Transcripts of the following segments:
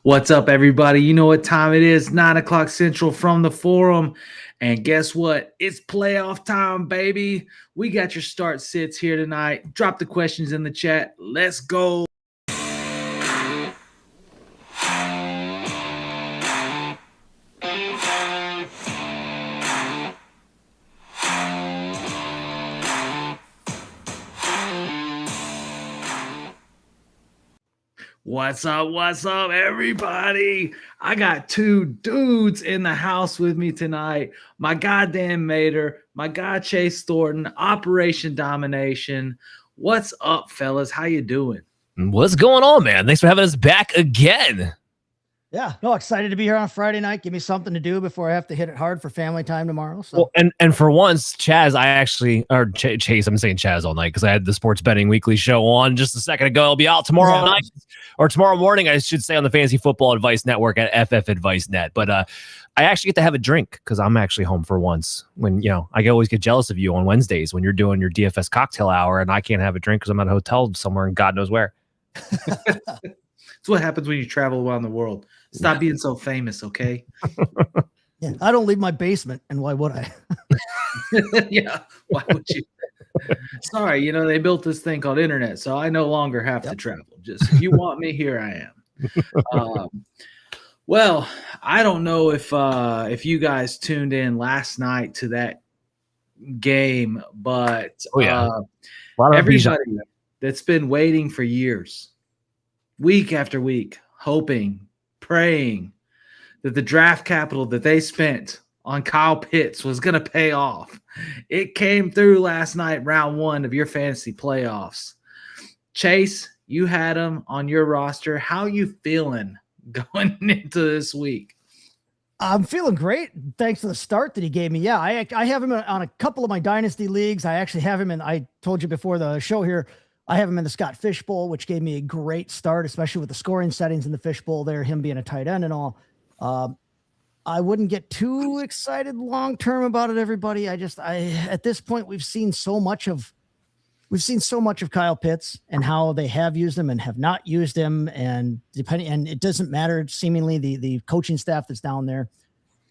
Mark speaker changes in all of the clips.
Speaker 1: What's up, everybody? You know what time it is, 9 o'clock Central from the forum. And guess what? It's playoff time, baby. We got your start sits here tonight. Drop the questions in the chat. Let's go. What's up, everybody? I got two dudes in the house with me tonight. My goddamn Mater, my guy Chase Thornton, Operation Domination. What's up, fellas? How you doing?
Speaker 2: What's going on, man? Thanks for having us back again.
Speaker 3: Yeah, no, excited to be here on Friday night. Give me something to do before I have to hit it hard for family time tomorrow. So,
Speaker 2: well, and for once, Chase, I'm saying Chaz all night because I had the Sports Betting Weekly show on just a second ago. I'll be out tomorrow night or tomorrow morning, I should say, on the Fantasy Football Advice Network at FF Advice Net. But I actually get to have a drink because I'm actually home for once. When I always get jealous of you on Wednesdays when you're doing your DFS cocktail hour and I can't have a drink because I'm at a hotel somewhere and God knows where.
Speaker 1: That's what happens when you travel around the world. Stop being so famous, okay?
Speaker 3: Yeah, I don't leave my basement, and why would I?
Speaker 1: Yeah, why would you? Sorry, they built this thing called internet, so I no longer have to travel. Just if you want me, here I am. Well, I don't know if you guys tuned in last night to that game, but everybody that's been waiting for years, week after week, hoping, praying that the draft capital that they spent on Kyle Pitts was going to pay off. It came through last night, round one of your fantasy playoffs. Chase, you had him on your roster. How you feeling going into this week?
Speaker 3: I'm feeling great. Thanks to the start that he gave me. Yeah, I have him on a couple of my dynasty leagues. I actually have him in, I told you before the show here, I have him in the Scott Fishbowl, which gave me a great start, especially with the scoring settings in the Fishbowl there, him being a tight end and all. I wouldn't get too excited long-term about it, everybody. At this point, we've seen so much of Kyle Pitts and how they have used him and have not used him. And it doesn't matter, seemingly the coaching staff that's down there.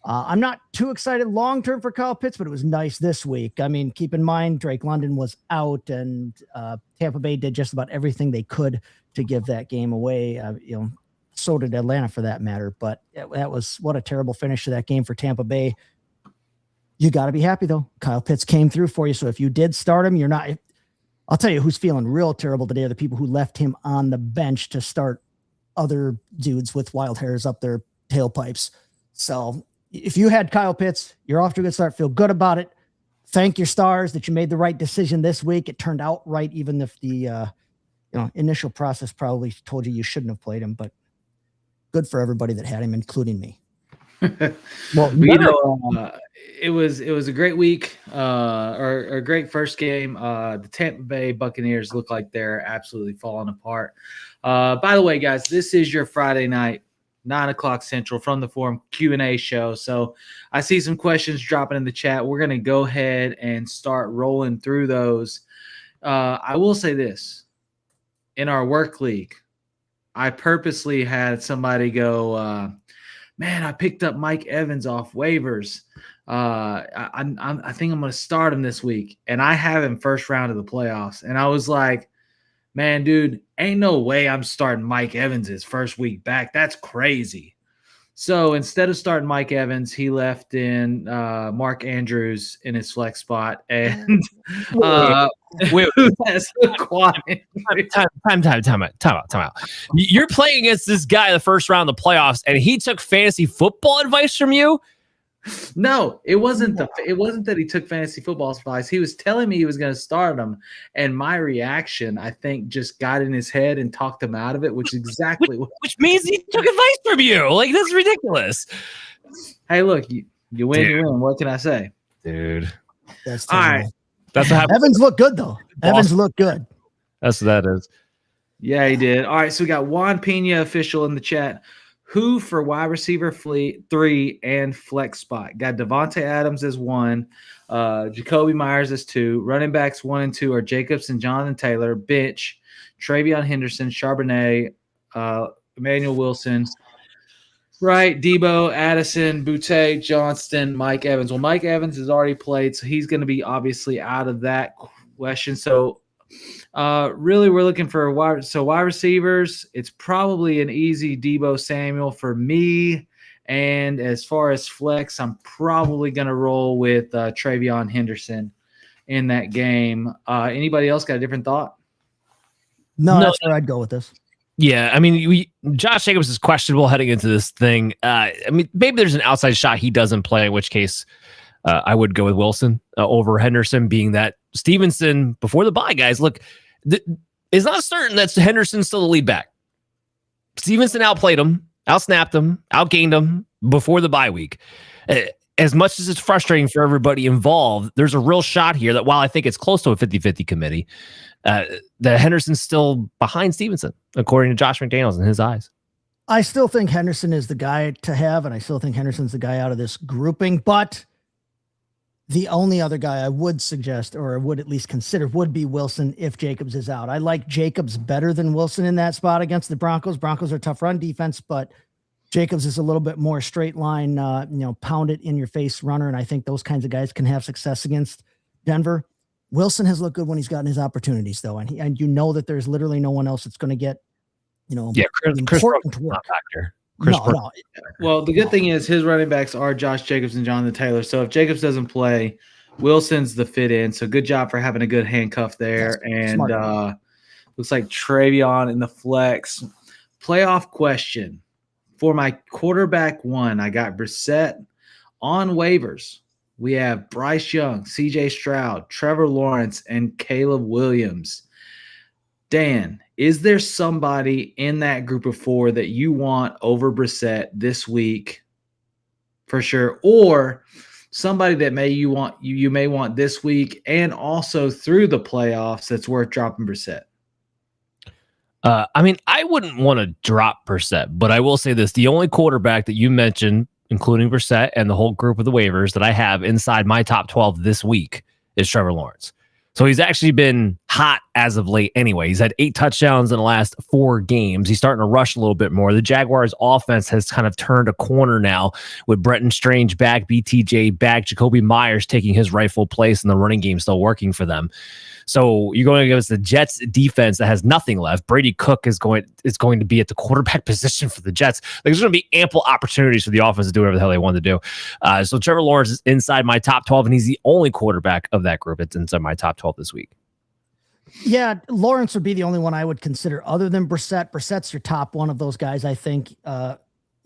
Speaker 3: I'm not too excited long-term for Kyle Pitts, but it was nice this week. I mean, keep in mind, Drake London was out and Tampa Bay did just about everything they could to give that game away. So did Atlanta for that matter. But that was what a terrible finish to that game for Tampa Bay. You got to be happy, though. Kyle Pitts came through for you. So if you did start him, you're not – I'll tell you who's feeling real terrible today are the people who left him on the bench to start other dudes with wild hairs up their tailpipes. So – if you had Kyle Pitts, you're off to a good start. Feel good about it. Thank your stars that you made the right decision this week. It turned out right, even if the initial process probably told you shouldn't have played him. But good for everybody that had him, including me.
Speaker 1: Well, it was a great week or a great first game. The Tampa Bay Buccaneers look like they're absolutely falling apart. By the way, guys, this is your Friday night 9 o'clock Central from the forum Q&A show. So I see some questions dropping in the chat. We're going to go ahead and start rolling through those. I will say this. In our work league, I purposely had somebody go, man, I picked up Mike Evans off waivers. I think I'm going to start him this week. And I have him first round of the playoffs. And I was like, man, dude, ain't no way I'm starting Mike Evans his first week back. That's crazy. So instead of starting Mike Evans, he left in Mark Andrews in his flex spot. And
Speaker 2: wait. Time out. You're playing against this guy the first round of the playoffs, and he took fantasy football advice from you?
Speaker 1: No, it wasn't that he took fantasy football advice. He was telling me he was going to start him, and my reaction, I think, just got in his head and talked him out of it, which is exactly
Speaker 2: which means he took advice from you. Like, that's ridiculous.
Speaker 1: Hey, look, you win, you win. What can I say,
Speaker 2: dude?
Speaker 3: That's
Speaker 1: all right.
Speaker 2: That's what happened.
Speaker 3: Evans looked good though. Evans looked good.
Speaker 2: That's what that is.
Speaker 1: Yeah, he did. All right, so we got Juan Pena official in the chat. Who for wide receiver 3 and flex spot? Got Devontae Adams as 1, Jacoby Myers as 2. Running backs 1 and 2 are Jacobs and Jonathan Taylor. Bench, Travion Henderson, Charbonnet, Emmanuel Wilson, Right, Debo, Addison, Boutte, Johnston, Mike Evans. Well, Mike Evans has already played, so he's going to be obviously out of that question. So, really, we're looking for wide receivers. It's probably an easy Debo Samuel for me. And as far as flex, I'm probably going to roll with Travion Henderson in that game. Anybody else got a different thought?
Speaker 3: No, that's where I'd go with this.
Speaker 2: Yeah, I mean, Josh Jacobs is questionable heading into this thing. I mean, maybe there's an outside shot he doesn't play, in which case I would go with Wilson over Henderson, being that Stevenson, before the bye, guys, look, it's not certain that Henderson's still the lead back. Stevenson outplayed him, outsnapped him, outgained him before the bye week. As much as it's frustrating for everybody involved, there's a real shot here that while I think it's close to a 50-50 committee, that Henderson's still behind Stevenson, according to Josh McDaniels in his eyes.
Speaker 3: I still think Henderson is the guy to have, and I still think Henderson's the guy out of this grouping, but the only other guy I would suggest, or would at least consider, would be Wilson if Jacobs is out. I like Jacobs better than Wilson in that spot against the Broncos. Broncos are a tough run defense, but Jacobs is a little bit more straight line, pound it in your face runner. And I think those kinds of guys can have success against Denver. Wilson has looked good when he's gotten his opportunities though. And you know that there's literally no one else that's going to get, important work. No.
Speaker 1: Well, the good thing is his running backs are Josh Jacobs and Jonathan Taylor. So if Jacobs doesn't play, Wilson's the fit in. So good job for having a good handcuff there. And looks like Travion in the flex. Playoff question. For my quarterback one, I got Brissett on waivers. We have Bryce Young, CJ Stroud, Trevor Lawrence, and Caleb Williams. Dan, is there somebody in that group of four that you want over Brissett this week for sure? Or somebody that you may want this week and also through the playoffs that's worth dropping Brissett?
Speaker 2: I mean, I wouldn't want to drop Brissett, but I will say this. The only quarterback that you mentioned, including Brissett and the whole group of the waivers that I have inside my top 12 this week, is Trevor Lawrence. So he's actually been hot as of late anyway. He's had 8 touchdowns in the last 4 games. He's starting to rush a little bit more. The Jaguars offense has kind of turned a corner now with Brenton Strange back, BTJ back, Jacoby Myers taking his rightful place, and the running game still working for them. So you're going against the Jets defense that has nothing left. Brady Cook is going to be at the quarterback position for the Jets. There's going to be ample opportunities for the offense to do whatever the hell they want to do. So Trevor Lawrence is inside my top 12, and he's the only quarterback of that group that's inside my top 12 this week.
Speaker 3: Yeah, Lawrence would be the only one I would consider other than Brissett. Brissett's your top one of those guys, I think,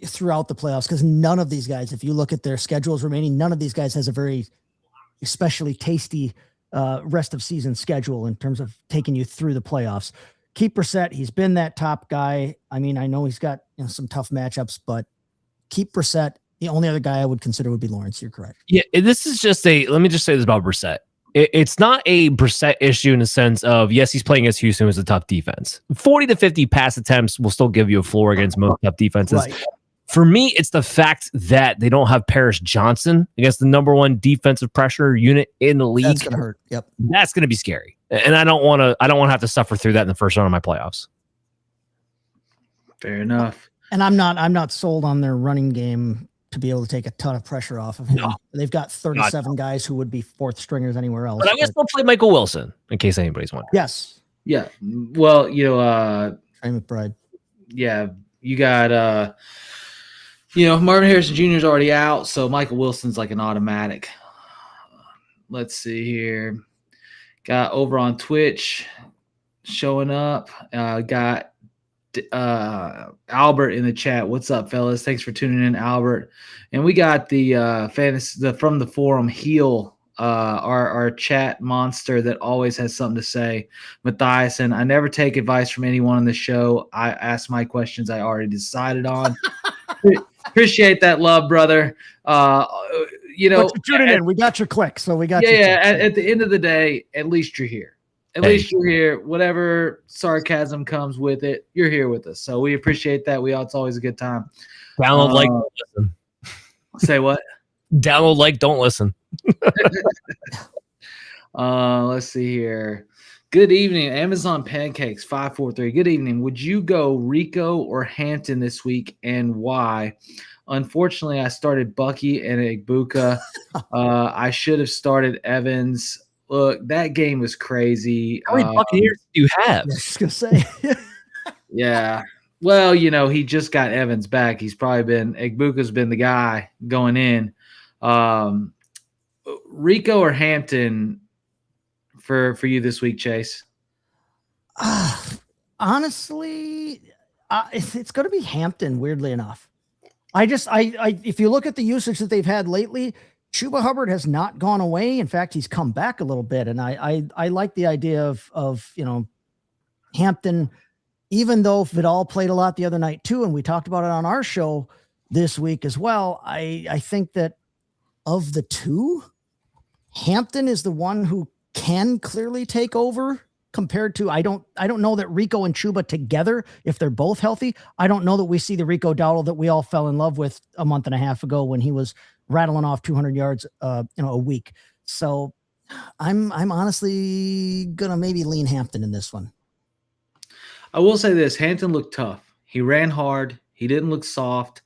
Speaker 3: throughout the playoffs, because none of these guys, if you look at their schedules remaining, none of these guys has a very especially tasty rest of season schedule in terms of taking you through the playoffs. Keep Brissett. He's been that top guy. I mean, I know he's got some tough matchups, but keep Brissett. The only other guy I would consider would be Lawrence. You're correct.
Speaker 2: Yeah, this is just let me just say this about Brissett. It's not a Brissett issue in the sense of, yes, he's playing against Houston, who's a tough defense. 40 to 50 pass attempts will still give you a floor against most tough defenses. Right. For me, it's the fact that they don't have Paris Johnson against the number 1 defensive pressure unit in the league.
Speaker 3: That's going to hurt. Yep.
Speaker 2: That's going to be scary. And I don't want to have to suffer through that in the first round of my playoffs.
Speaker 1: Fair enough.
Speaker 3: And I'm not sold on their running game to be able to take a ton of pressure off of him. No. They've got 37 guys who would be 4th stringers anywhere else.
Speaker 2: But I guess they'll play Michael Wilson, in case anybody's wondering.
Speaker 3: Yes.
Speaker 1: Yeah. Well, Trey
Speaker 3: McBride.
Speaker 1: Yeah. You got, Marvin Harrison Jr. is already out, so Michael Wilson's like an automatic. Let's see here. Got over on Twitch showing up. Got Albert in the chat. What's up, fellas? Thanks for tuning in, Albert. And we got the fantasy from the forum Heel, our chat monster that always has something to say. Matthias, and I never take advice from anyone on the show. I ask my questions I already decided on. Appreciate that love, brother. You're
Speaker 3: tuning in. We got your click, so we got.
Speaker 1: Yeah. At the end of the day, at least you're here. At least you're here. Whatever sarcasm comes with it, you're here with us. So we appreciate that. It's always a good time.
Speaker 2: Download, don't listen.
Speaker 1: Say what?
Speaker 2: Download, don't listen.
Speaker 1: Let's see here. Good evening, Amazon Pancakes 543. Good evening. Would you go Rico or Hampton this week, and why? Unfortunately, I started Bucky and Igbuka. I should have started Evans. Look, that game was crazy.
Speaker 2: How many Buccaneers do you have?
Speaker 3: I was just gonna say.
Speaker 1: Yeah. Well, he just got Evans back. He's probably Igbuka's been the guy going in. Rico or Hampton for you this week, Chase?
Speaker 3: Honestly, it's going to be Hampton. Weirdly enough, if you look at the usage that they've had lately, Chuba Hubbard has not gone away. In fact, he's come back a little bit, and I like the idea of Hampton, even though Vidal played a lot the other night too, and we talked about it on our show this week as well. I think that of the two, Hampton is the one who can clearly take over compared to, I don't know that Rico and Chuba together, if they're both healthy, I don't know that we see the Rico Dowdle that we all fell in love with a month and a half ago when he was rattling off 200 yards, a week. So I'm honestly gonna maybe lean Hampton in this one.
Speaker 1: I will say this: Hampton looked tough. He ran hard. He didn't look soft.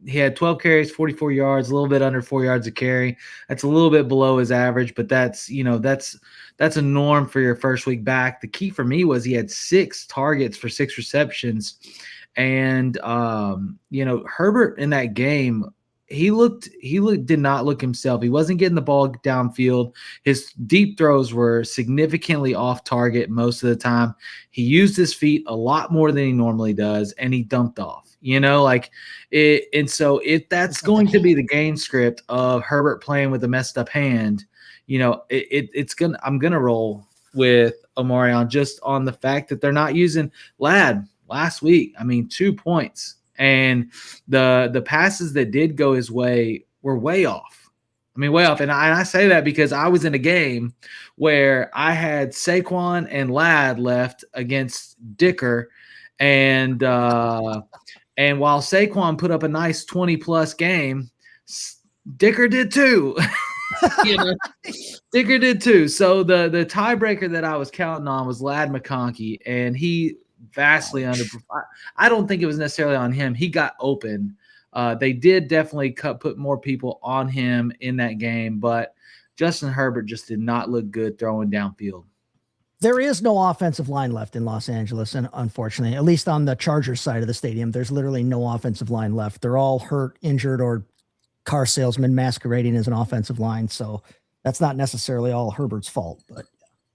Speaker 1: He had 12 carries, 44 yards, a little bit under 4 yards a carry. That's a little bit below his average, but that's a norm for your first week back. The key for me was he had 6 targets for 6 receptions. And, Herbert in that game, he did not look himself. He wasn't getting the ball downfield. His deep throws were significantly off target most of the time. He used his feet a lot more than he normally does, and he dumped off. And so if that's going to be the game script of Herbert playing with a messed up hand, I'm gonna roll with Omarion just on the fact that they're not using Ladd last week. 2 points, and the passes that did go his way were way off. Way off. And I say that because I was in a game where I had Saquon and Ladd left against Dicker, and while Saquon put up a nice 20-plus game, Dicker did too. Dicker did too. So the tiebreaker that I was counting on was Ladd McConkey, and he vastly underperformed. I don't think it was necessarily on him. He got open. They did definitely put more people on him in that game, but Justin Herbert just did not look good throwing downfield.
Speaker 3: There is no offensive line left in Los Angeles, and unfortunately, at least on the Chargers side of the stadium, there's literally no offensive line left. They're all hurt, injured, or car salesmen masquerading as an offensive line. So that's not necessarily all Herbert's fault, but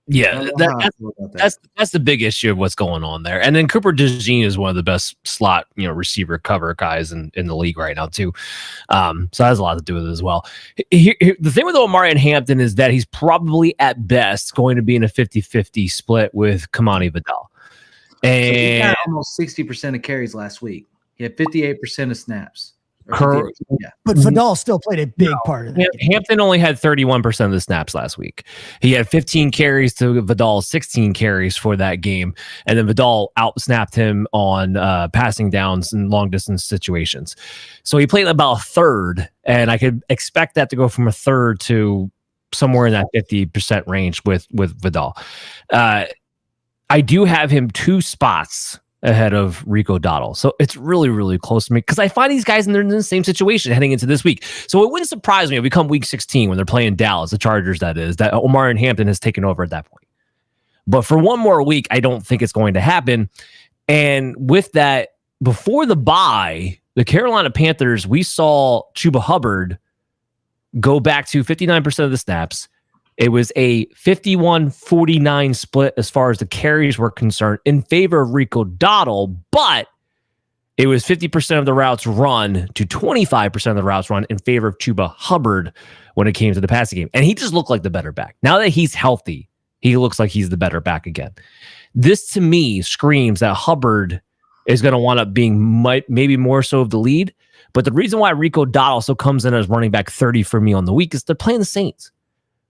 Speaker 2: yeah, that's the big issue of what's going on there. And then Cooper DeJean is one of the best slot, receiver cover guys in the league right now too. So that has a lot to do with it as well. The thing with Omarion Hampton is that he's probably at best going to be in a 50-50 split with Kamani Vidal. And so
Speaker 1: he got almost 60% of carries last week. He had 58% of snaps.
Speaker 3: Yeah. But Vidal still played a big part of it.
Speaker 2: Hampton only had 31% of the snaps last week. He had 15 carries to Vidal's 16 carries for that game. And then Vidal outsnapped him on passing downs in long distance situations. So he played about a third, and I could expect that to go from a third to somewhere in that 50% range with Vidal. I do have him 2 spots ahead of Rico Dowdle. So it's really, really close to me because I find these guys in the same situation heading into this week. So it wouldn't surprise me if we come week 16 when they're playing Dallas, the Chargers, that Omarion Hampton has taken over at that point. But for one more week, I don't think it's going to happen. And with that, before the bye, the Carolina Panthers, we saw Chuba Hubbard go back to 59% of the snaps. It was a 51-49 split as far as the carries were concerned in favor of Rico Dowdle, but it was 50% of the routes run to 25% of the routes run in favor of Chuba Hubbard when it came to the passing game. And he just looked like the better back. Now that he's healthy, he looks like he's the better back again. This, to me, screams that Hubbard is going to wind up being maybe more so of the lead. But the reason why Rico Dowdle also comes in as running back 30 for me on the week is they're playing the Saints.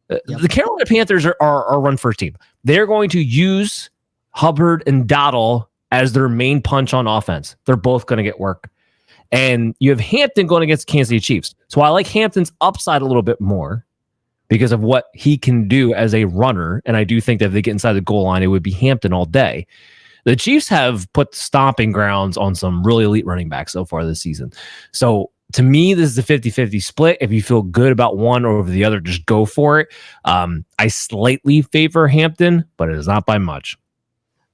Speaker 2: Yep. The Carolina Panthers are a run-first team. They're going to use Hubbard and Dowdle as their main punch on offense. They're both going to get work. And you have Hampton going against Kansas City Chiefs. So I like Hampton's upside a little bit more. because of what he can do as a runner. And I do think that if they get inside the goal line, it would be Hampton all day. The Chiefs have put stomping grounds on some really elite running backs so far this season. So to me, this is a 50-50 split. If you feel good about one over the other, just go for it. I slightly favor Hampton, but it is not by much.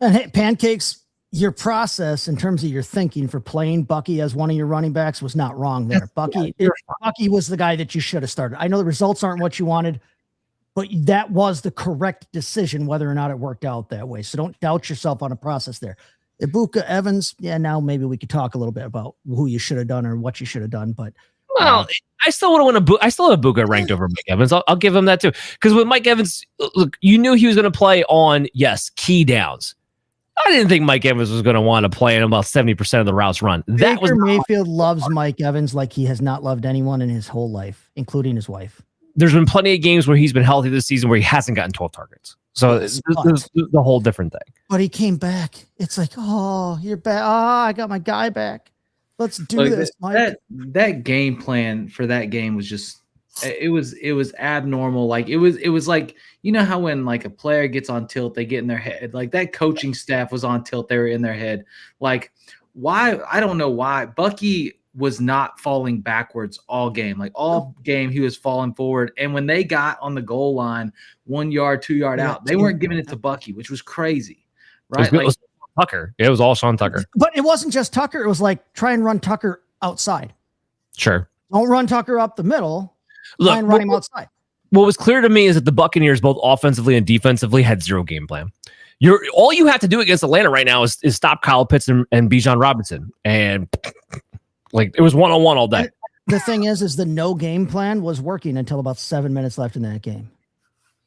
Speaker 3: And hey, Pancakes, your process in terms of your thinking for playing Bucky as one of your running backs was not wrong there. Bucky was the guy that you should have started. I know the results aren't what you wanted, but that was the correct decision, whether or not it worked out that way. So don't doubt yourself on a process there. Ibuka Evans, now maybe we could talk a little bit about who you should have done or what you should have done. But
Speaker 2: I still would have won I still have Ibuka ranked over Mike Evans. I'll give him that too. Because with Mike Evans, look, you knew he was going to play on key downs. I didn't think Mike Evans was going to want to play in about 70% of the routes run.
Speaker 3: Baker Mayfield loves Mike Evans like he has not loved anyone in his whole life, including his wife. There's
Speaker 2: been plenty of games where he's been healthy this season where he hasn't gotten 12 targets. So it's the whole different thing.
Speaker 3: But he came back. It's like, oh, you're back. Oh, I got my guy back. Let's do this, Mike.
Speaker 1: That game plan for that game was just it was abnormal. Like it was like, you know how when like a player gets on tilt, they get in their head. Like that coaching staff was on tilt, they were in their head. Like why? I don't know why. Bucky was not falling backwards all game. Like all game, he was falling forward. And when they got on the goal line, 1 yard, 2 yard out, they weren't giving it to Bucky, which was crazy. Right?
Speaker 2: It was Tucker. It was all Sean Tucker.
Speaker 3: But it wasn't just Tucker. It was like, try and run Tucker outside.
Speaker 2: Sure.
Speaker 3: Don't run Tucker up the middle. Try and run him outside.
Speaker 2: What was clear to me is that the Buccaneers, both offensively and defensively, had zero game plan. All you have to do against Atlanta right now is stop Kyle Pitts and Bijan Robinson. And like it was one-on-one all day.
Speaker 3: And the thing is the no game plan was working until about 7 minutes left in that game.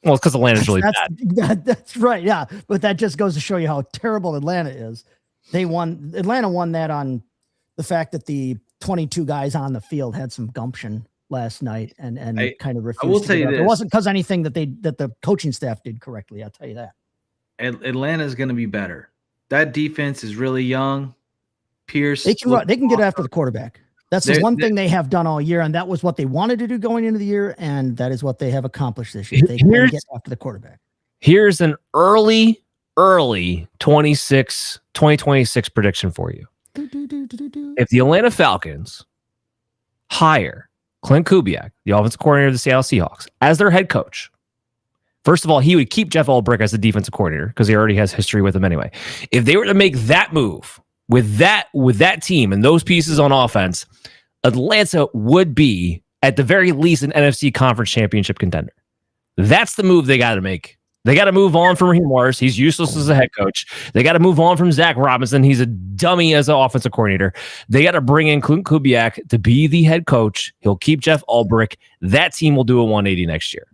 Speaker 2: Well, it's because Atlanta's really bad.
Speaker 3: That's right. Yeah. But that just goes to show you how terrible Atlanta is. Atlanta won that on the fact that the 22 guys on the field had some gumption last night and kind of refused.
Speaker 1: I will tell you this.
Speaker 3: It wasn't because anything that the coaching staff did correctly. I'll tell you that.
Speaker 1: Atlanta is going to be better. That defense is really young. Pierce.
Speaker 3: They can get after the quarterback. That's the one thing they have done all year, and that was what they wanted to do going into the year, and that is what they have accomplished this year. They can get after the quarterback.
Speaker 2: Here's an early 2026 prediction for you. If the Atlanta Falcons hire Clint Kubiak, the offensive coordinator of the Seattle Seahawks, as their head coach, first of all, he would keep Jeff Ulbrich as the defensive coordinator because he already has history with him anyway. If they were to make that move with that team and those pieces on offense, Atlanta would be at the very least an NFC conference championship contender. That's the move they got to make. They got to move on from Raheem Morris. He's useless as a head coach. They got to move on from Zach Robinson. He's a dummy as an offensive coordinator. They got to bring in Clint Kubiak to be the head coach. He'll keep Jeff Ulbrich. That team will do a 180 next year.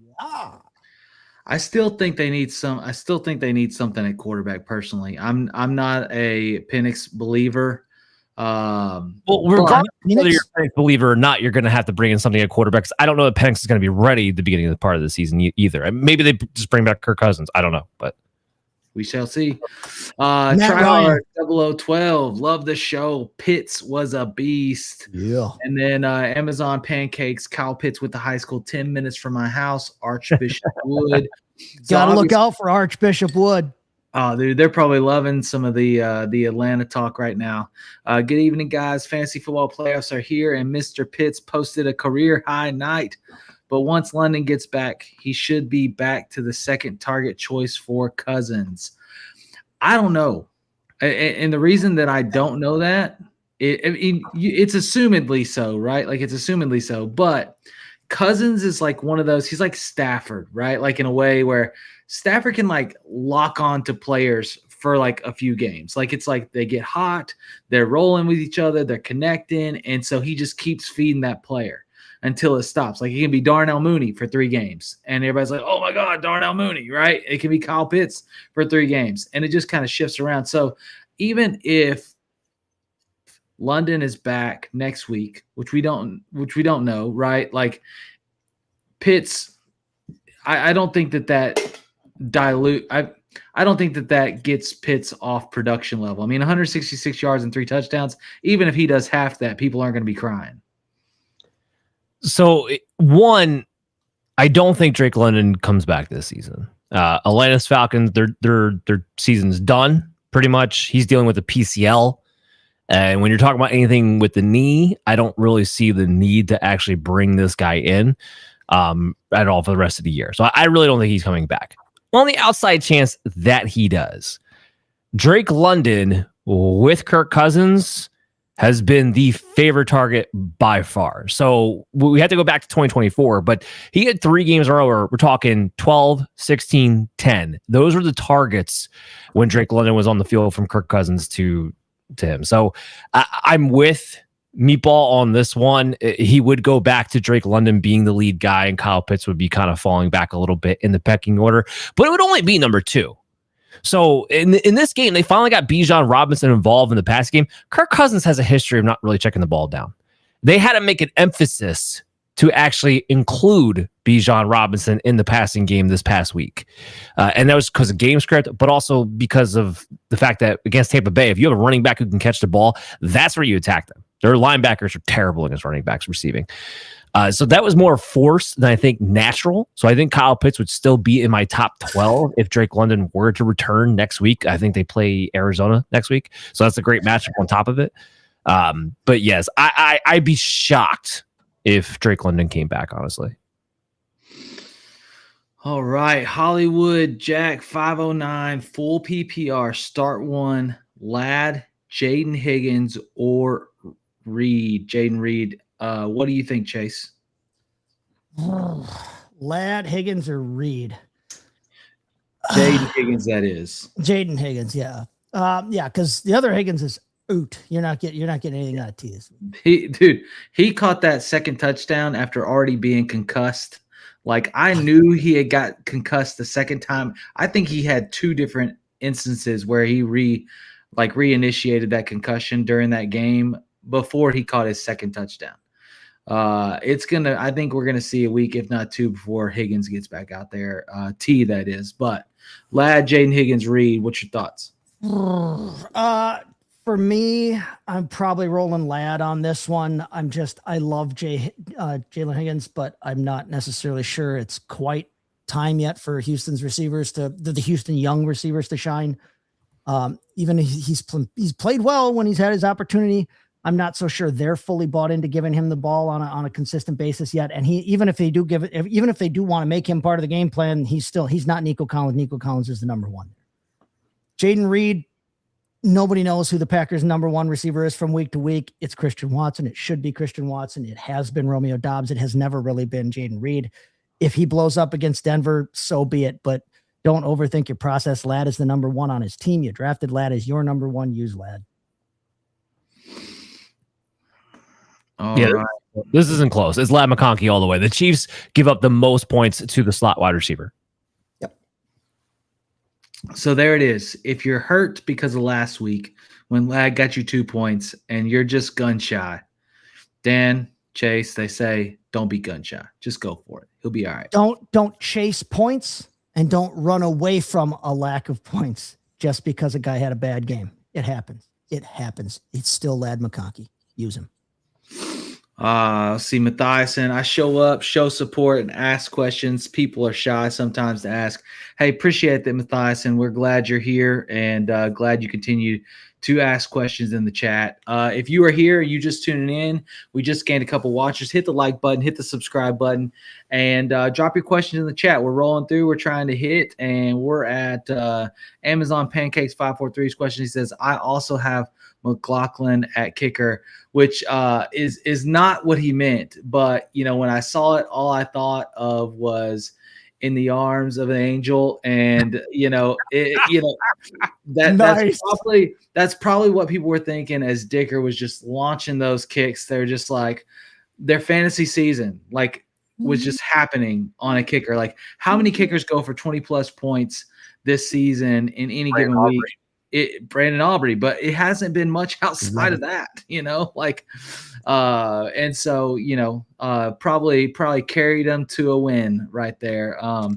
Speaker 1: I still think they need something at quarterback. Personally, I'm not a Penix believer.
Speaker 2: Well, regardless whether you're a Penix believer or not, you're going to have to bring in something at quarterback. I don't know that Penix is going to be ready at the beginning of the part of the season either. Maybe they just bring back Kirk Cousins. I don't know, but
Speaker 1: we shall see. Tryhard 0012, love the show. Pitts was a beast.
Speaker 3: Yeah.
Speaker 1: And then Amazon Pancakes, Kyle Pitts with the high school 10 minutes from my house, Archbishop Wood.
Speaker 3: Gotta look out for Archbishop Wood.
Speaker 1: Oh, dude, they're probably loving some of the Atlanta talk right now. Good evening, guys. Fantasy football playoffs are here, and Mr. Pitts posted a career-high night. But once London gets back, he should be back to the second target choice for Cousins. I don't know. And the reason that I don't know that, it's assumedly so, right? Like, it's assumedly so. But Cousins is like one of those – he's like Stafford, right? Like in a way where – Stafford can like lock on to players for like a few games. Like it's like they get hot, they're rolling with each other, they're connecting. And so he just keeps feeding that player until it stops. Like it can be Darnell Mooney for 3 games. And everybody's like, oh my God, Darnell Mooney, right? It can be Kyle Pitts for 3 games. And it just kind of shifts around. So even if London is back next week, which we don't know, right? Like Pitts, I don't think that dilute. I don't think that gets Pitts off production level. I mean, 166 yards and 3 touchdowns. Even if he does half that, people aren't going to be crying.
Speaker 2: So one, I don't think Drake London comes back this season. Atlanta's Falcons, their season's done pretty much. He's dealing with a PCL. And when you're talking about anything with the knee, I don't really see the need to actually bring this guy in at all for the rest of the year. So I really don't think he's coming back. On the outside chance that he does, Drake London with Kirk Cousins has been the favorite target by far. So we had to go back to 2024, but he had 3 games in a row where we're talking 12, 16, 10. Those were the targets when Drake London was on the field from Kirk Cousins to him. So I'm with Meatball on this one. He would go back to Drake London being the lead guy, and Kyle Pitts would be kind of falling back a little bit in the pecking order, but it would only be number 2. So in this game, they finally got Bijan Robinson involved in the pass game. Kirk Cousins has a history of not really checking the ball down. They had to make an emphasis to actually include Bijan Robinson in the passing game this past week. And that was because of game script, but also because of the fact that against Tampa Bay, if you have a running back who can catch the ball, that's where you attack them. Their linebackers are terrible against running backs receiving. So that was more forced than I think natural. So I think Kyle Pitts would still be in my top 12 if Drake London were to return next week. I think they play Arizona next week. So that's a great matchup on top of it. But yes, I'd be shocked if Drake London came back, honestly.
Speaker 1: All right. Hollywood Jack 509, full PPR, start 1, Ladd, Jaden Higgins, or Reed. Jaden Reed. What do you think, Chase?
Speaker 3: Ladd, Higgins, or Reed?
Speaker 1: Jaden Higgins, that is.
Speaker 3: Jaden Higgins, yeah. Yeah, because the other Higgins is oot. You're not getting anything out of T this
Speaker 1: week. He caught that second touchdown after already being concussed. Like, I knew he had got concussed the second time. I think he had 2 different instances where he reinitiated that concussion during that game before he caught his second touchdown. I think we're gonna see a week, if not 2, before Higgins gets back out there. T, that is. But Ladd, Jaden Higgins, Reed, what's your thoughts?
Speaker 3: For me, I'm probably rolling Ladd on this one. I love Jalen Higgins, but I'm not necessarily sure it's quite time yet for Houston's receivers the Houston young receivers to shine. Even he's played well when he's had his opportunity. I'm not so sure they're fully bought into giving him the ball on a consistent basis yet. And even if they do want to make him part of the game plan, he's not Nico Collins. Nico Collins is the number 1. Jaden Reed, nobody knows who the Packers' number 1 receiver is from week to week. It's Christian Watson. It should be Christian Watson. It has been Romeo Doubs. It has never really been Jaden Reed. If he blows up against Denver, so be it. But don't overthink your process. Ladd is the number 1 on his team. You drafted Ladd as your number 1. Use Ladd.
Speaker 2: Right. This isn't close. It's Ladd McConkey all the way. The Chiefs give up the most points to the slot wide receiver.
Speaker 3: Yep.
Speaker 1: So there it is. If you're hurt because of last week when Ladd got you 2 points and you're just gun shy, Dan, Chase, they say don't be gun shy. Just go for it. He'll be all right.
Speaker 3: Don't chase points and don't run away from a lack of points just because a guy had a bad game. It happens. It's still Ladd McConkey. Use him.
Speaker 1: See Mathiasen. I show up, show support, and ask questions. People are shy sometimes to ask. Hey, appreciate that, Mathiasen. We're glad you're here and glad you continue to ask questions in the chat. If you are here, you just tuning in, we just gained a couple watchers. Hit the like button, hit the subscribe button, and drop your questions in the chat. We're rolling through. We're trying to hit, and we're at Amazon Pancakes 543's question. He says, I also have McLaughlin at kicker, which is not what he meant. But, when I saw it, all I thought of was in the arms of an angel. And, that's probably what people were thinking as Dicker was just launching those kicks. They're just like their fantasy season, was just happening on a kicker. Like, how many kickers go for 20 plus points this season in any given week? Brandon Aubrey, but it hasn't been much outside of that, and so, probably carried them to a win right there. All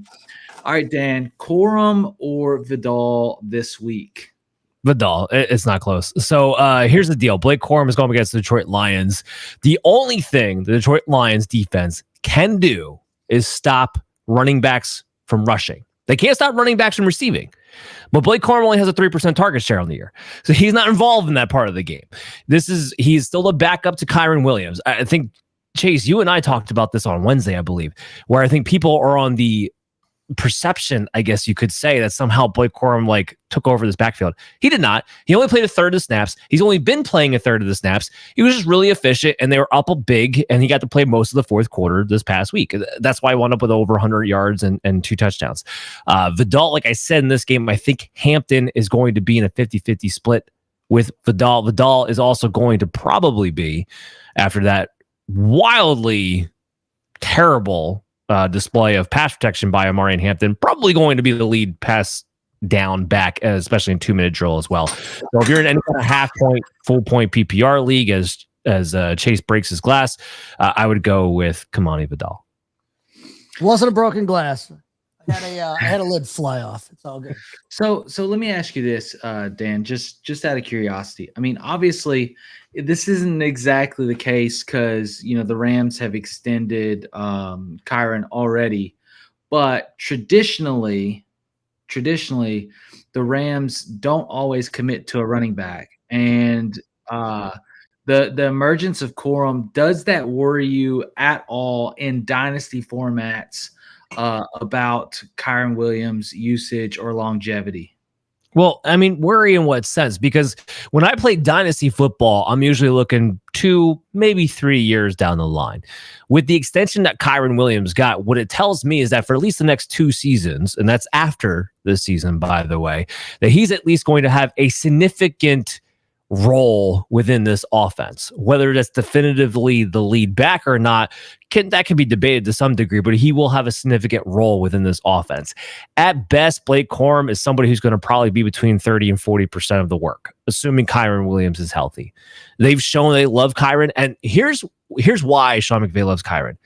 Speaker 1: right, Dan, Corum or Vidal this week?
Speaker 2: Vidal, it's not close. So here's the deal. Blake Corum is going against the Detroit Lions. The only thing the Detroit Lions defense can do is stop running backs from rushing. They can't stop running backs from receiving. But Blake Corum only has a 3% target share on the year. So he's not involved in that part of the game. He's still a backup to Kyren Williams. I think, Chase, you and I talked about this on Wednesday, I believe, where I think people are on the perception, I guess you could say, that somehow Blake Corum took over this backfield. He did not. He only played a third of the snaps. He's only been playing a third of the snaps. He was just really efficient, and they were up a big, and he got to play most of the fourth quarter this past week. That's why I wound up with over 100 yards and 2 touchdowns. Vidal, like I said in this game, I think Hampton is going to be in a 50-50 split with Vidal. Vidal is also going to probably be, after that wildly terrible display of pass protection by Amari and Hampton, probably going to be the lead pass down back, especially in 2-minute drill as well. So if you're in any kind of half point, full point PPR league, as Chase breaks his glass, I would go with Kamani Vidal.
Speaker 3: Wasn't a broken glass. I had a lid fly off. It's all good.
Speaker 1: So let me ask you this, Dan, just out of curiosity. I mean, obviously, this isn't exactly the case because, the Rams have extended Kyren already. But traditionally, the Rams don't always commit to a running back. And the emergence of Corum, does that worry you at all in dynasty formats about Kyren Williams' usage or longevity?
Speaker 2: Well, I mean, worry in what sense? Because when I play dynasty football, I'm usually looking 2, maybe 3 years down the line. With the extension that Kyren Williams got, what it tells me is that for at least the next 2 seasons, and that's after this season, by the way, that he's at least going to have a significant role within this offense. Whether that's definitively the lead back or not, that can be debated to some degree, but he will have a significant role within this offense. At best, Blake Corum is somebody who's going to probably be between 30 and 40% of the work, assuming Kyren Williams is healthy. They've shown they love Kyren, and here's why Sean McVay loves Kyren.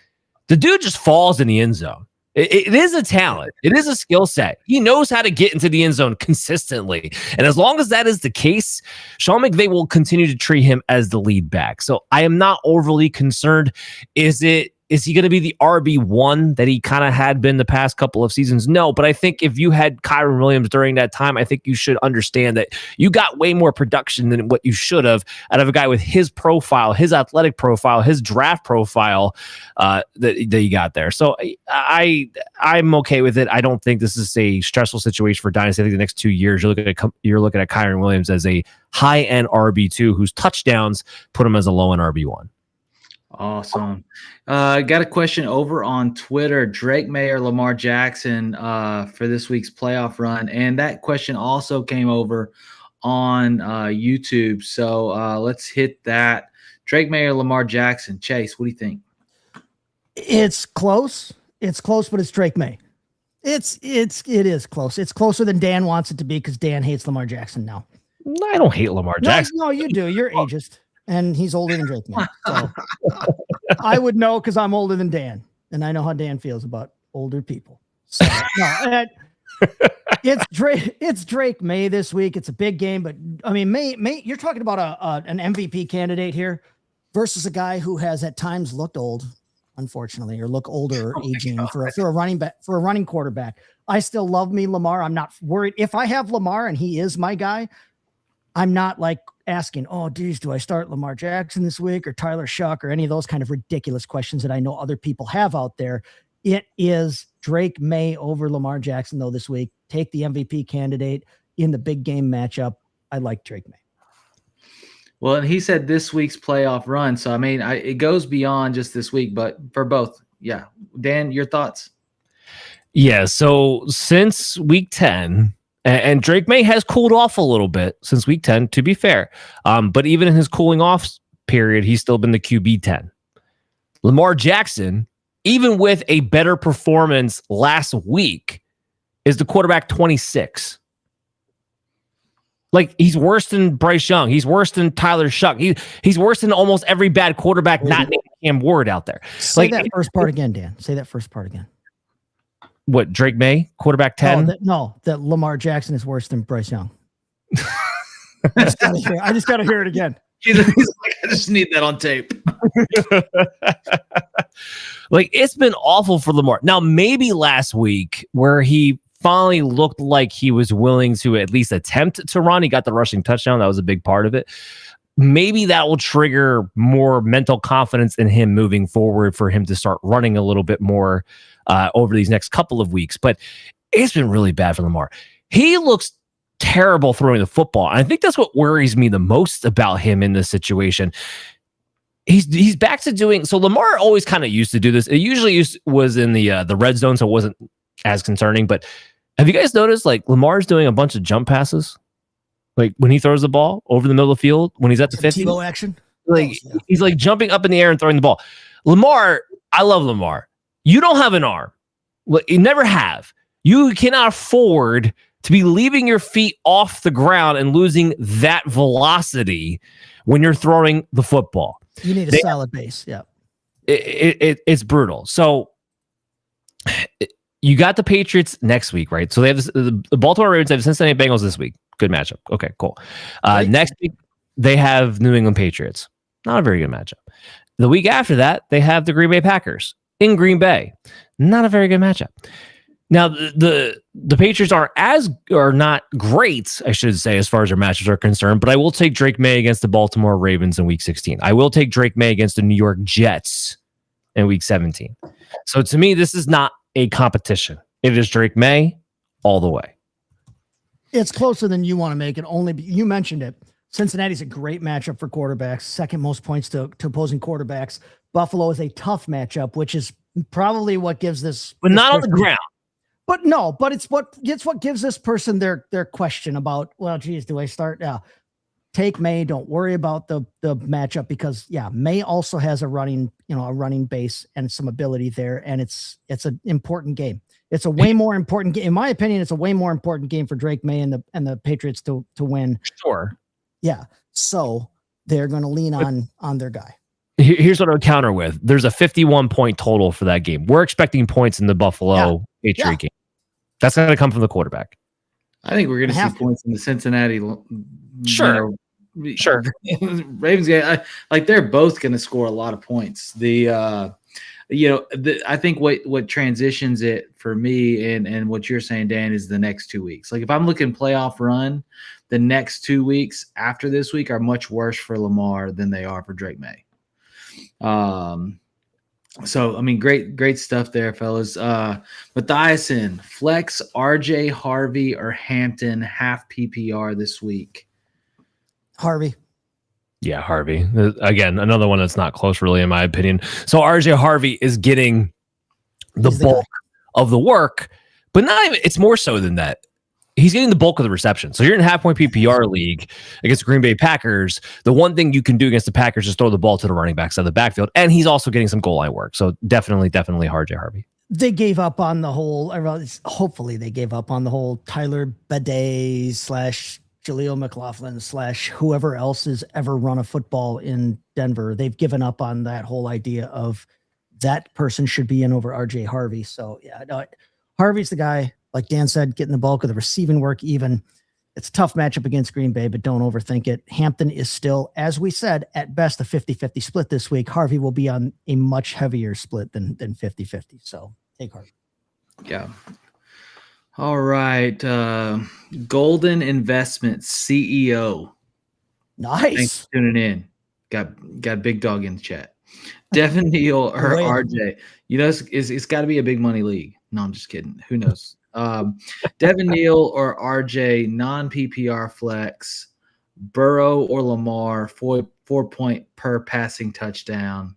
Speaker 2: The dude just falls in the end zone. It is a talent. It is a skill set. He knows how to get into the end zone consistently. And as long as that is the case, Sean McVay will continue to treat him as the lead back. So I am not overly concerned. Is he going to be the RB1 that he kind of had been the past couple of seasons? No, but I think if you had Kyren Williams during that time, I think you should understand that you got way more production than what you should have out of a guy with his profile, his athletic profile, his draft profile that you got there. So I'm okay with it. I don't think this is a stressful situation for Dynasty. I think the next 2 years, you're looking at Kyren Williams as a high-end RB2 whose touchdowns put him as a low-end RB1.
Speaker 1: Awesome. Got a question over on Twitter. Drake May or Lamar Jackson for this week's playoff run. And that question also came over on YouTube. So let's hit that. Drake May or Lamar Jackson. Chase, what do you think?
Speaker 3: It's close. It's close, but it's Drake May. It is close. It's closer than Dan wants it to be because Dan hates Lamar Jackson now.
Speaker 2: I don't hate Lamar Jackson.
Speaker 3: No, you do. You're ageist. And he's older than Drake May. So I would know because I'm older than Dan. And I know how Dan feels about older people. So no, it's Drake May this week. It's a big game, but I mean, May you're talking about an MVP candidate here versus a guy who has at times looked old, unfortunately, or look older or aging for a running back, for a running quarterback. I still love me Lamar. I'm not worried. If I have Lamar and he is my guy, I'm not asking, oh, geez, do I start Lamar Jackson this week or Tyler Shuck or any of those kind of ridiculous questions that I know other people have out there. It is Drake May over Lamar Jackson, though, this week. Take the MVP candidate in the big game matchup. I like Drake May.
Speaker 1: Well, and he said this week's playoff run. So, I mean, it goes beyond just this week, but for both. Yeah. Dan, your thoughts?
Speaker 2: Yeah. So since week 10, and Drake May has cooled off a little bit since week 10, to be fair. But even in his cooling off period, he's still been the QB 10. Lamar Jackson, even with a better performance last week, is the quarterback 26. He's worse than Bryce Young. He's worse than Tyler Shuck. He's worse than almost every bad quarterback not named Cam Ward out there.
Speaker 3: Say that first part again, Dan. Say that first part again.
Speaker 2: What, Drake May, quarterback 10?
Speaker 3: That Lamar Jackson is worse than Bryce Young. I just got to hear it again.
Speaker 1: He's like, I just need that on tape.
Speaker 2: Like, it's been awful for Lamar. Now, maybe last week where he finally looked like he was willing to at least attempt to run, he got the rushing touchdown. That was a big part of it. Maybe that will trigger more mental confidence in him moving forward for him to start running a little bit more over these next couple of weeks. But it's been really bad for Lamar. He looks terrible throwing the football. And I think that's what worries me the most about him in this situation. He's back to doing, so Lamar always kind of used to do this. It usually was in the red zone, so it wasn't as concerning. But have you guys noticed, like, Lamar's doing a bunch of jump passes? Like, when he throws the ball over the middle of the field, when he's at the 50,
Speaker 3: Tebow action.
Speaker 2: like, he's like jumping up in the air and throwing the ball. Lamar, I love Lamar. You don't have an arm. You never have. You cannot afford to be leaving your feet off the ground and losing that velocity when you're throwing the football.
Speaker 3: You need a solid base. Yeah.
Speaker 2: It's brutal. So you got the Patriots next week, right? So they have the Baltimore Ravens have Cincinnati Bengals this week. Good matchup. Okay, cool. Next week, they have New England Patriots. Not a very good matchup. The week after that, they have the Green Bay Packers in Green Bay. Not a very good matchup. Now, the Patriots are not great, I should say, as far as their matchups are concerned, but I will take Drake May against the Baltimore Ravens in week 16. I will take Drake May against the New York Jets in week 17. So to me, this is not a competition. It is Drake May all the way.
Speaker 3: It's closer than you want to make it. You mentioned it. Cincinnati's a great matchup for quarterbacks, second most points to opposing quarterbacks. Buffalo is a tough matchup, which is probably what gives this.
Speaker 2: But not on the ground.
Speaker 3: But it's what gives this person their question about, well, geez, do I start? Take May. Don't worry about the matchup because May also has a running base and some ability there. And it's an important game. It's a way more important game. In my opinion, it's a way more important game for Drake May and the Patriots to win.
Speaker 2: Sure.
Speaker 3: Yeah. So they're going to lean on their guy.
Speaker 2: Here's what I would counter with. There's a 51-point total for that game. We're expecting points in the Buffalo Patriot game. That's going to come from the quarterback.
Speaker 1: I think we're going to see points in the Cincinnati.
Speaker 2: Sure. Sure.
Speaker 1: Ravens game. They're both going to score a lot of points. I think what transitions it for me and what you're saying, Dan, is the next 2 weeks. Like, if I'm looking playoff run, the next 2 weeks after this week are much worse for Lamar than they are for Drake May. So, I mean, great stuff there, fellas. Mathiasen, flex RJ Harvey or Hampton half PPR this week.
Speaker 3: Harvey.
Speaker 2: Yeah, Harvey. Again, another one that's not close, really, in my opinion. So RJ Harvey is getting the bulk of the work, but not even. It's more so than that. He's getting the bulk of the reception. So you're in a half-point PPR league against the Green Bay Packers. The one thing you can do against the Packers is throw the ball to the running backs out of the backfield, and he's also getting some goal line work. So definitely RJ Harvey.
Speaker 3: They gave up on the whole. Hopefully, they gave up on the whole Tyler Bidet / Jaleel McLaughlin / whoever else has ever run a football in Denver. They've given up on that whole idea of that person should be in over RJ Harvey. So Harvey's the guy. Like Dan said, getting the bulk of the receiving work even. It's a tough matchup against Green Bay, but don't overthink it. Hampton is still, as we said, at best a 50-50 split this week. Harvey will be on a much heavier split than 50-50. So take Harvey.
Speaker 1: Yeah. All right. Golden Investments CEO.
Speaker 3: Nice.
Speaker 1: Thanks for tuning in. Got a big dog in the chat. Devin Neal or RJ. It's got to be a big money league. No, I'm just kidding. Who knows? Devin Neal or RJ, non-PPR flex, Burrow or Lamar, 4-point per passing touchdown,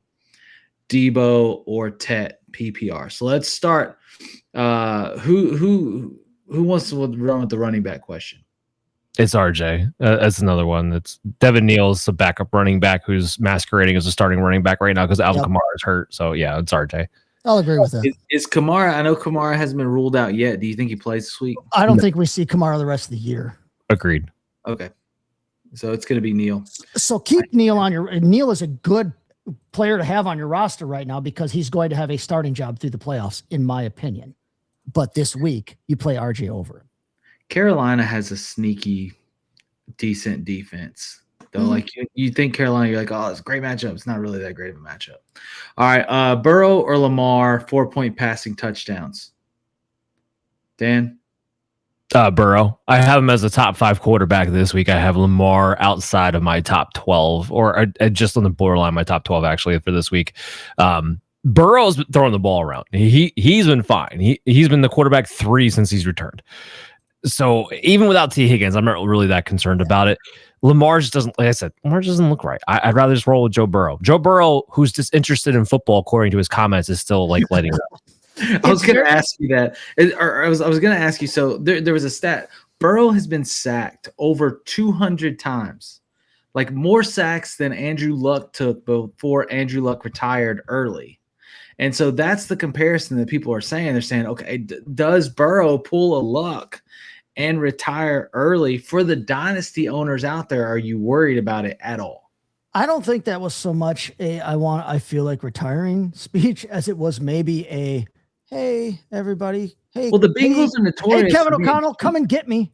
Speaker 1: Debo or Tet PPR. So let's start. Who wants to run with the running back question?
Speaker 2: It's RJ. That's another one. It's Devin Neal's a backup running back who's masquerading as a starting running back right now because Alvin Kamara is hurt. So yeah, it's RJ.
Speaker 3: I'll agree with that.
Speaker 1: Is Kamara? I know Kamara hasn't been ruled out yet. Do you think he plays this week?
Speaker 3: I don't think we see Kamara the rest of the year.
Speaker 2: Agreed.
Speaker 1: Okay, so it's going to be Neal.
Speaker 3: So keep Neal on your. Neal is a good player to have on your roster right now because he's going to have a starting job through the playoffs, in my opinion. But this week you play RJ over.
Speaker 1: Carolina has a sneaky, decent defense. though. Like you think Carolina, you're like, oh, it's a great matchup. It's not really that great of a matchup. All right, Burrow or Lamar, 4-point passing touchdowns. Dan?
Speaker 2: Burrow. I have him as a top 5 quarterback this week. I have Lamar outside of my top 12, or just on the borderline my top 12 actually for this week. Burrow's been throwing the ball around. He's been fine. He's been the quarterback 3 since he's returned. So even without T. Higgins, I'm not really that concerned about it. Lamar just doesn't, like I said, Lamar doesn't look right. I'd rather just roll with Joe Burrow. Joe Burrow, who's disinterested in football, according to his comments, is still like letting go.
Speaker 1: I was going to ask you that. I was going to ask you. So there was a stat. Burrow has been sacked over 200 times, like more sacks than Andrew Luck took before Andrew Luck retired early. And so that's the comparison that people are saying. They're saying, okay, does Burrow pull a Luck and retire early? For the dynasty owners out there, are you worried about it at all?
Speaker 3: I don't think that was so much I feel like retiring speech as it was maybe a, hey, everybody. Hey,
Speaker 1: well, the Bengals are notorious.
Speaker 3: Hey, Kevin O'Connell, come and get me.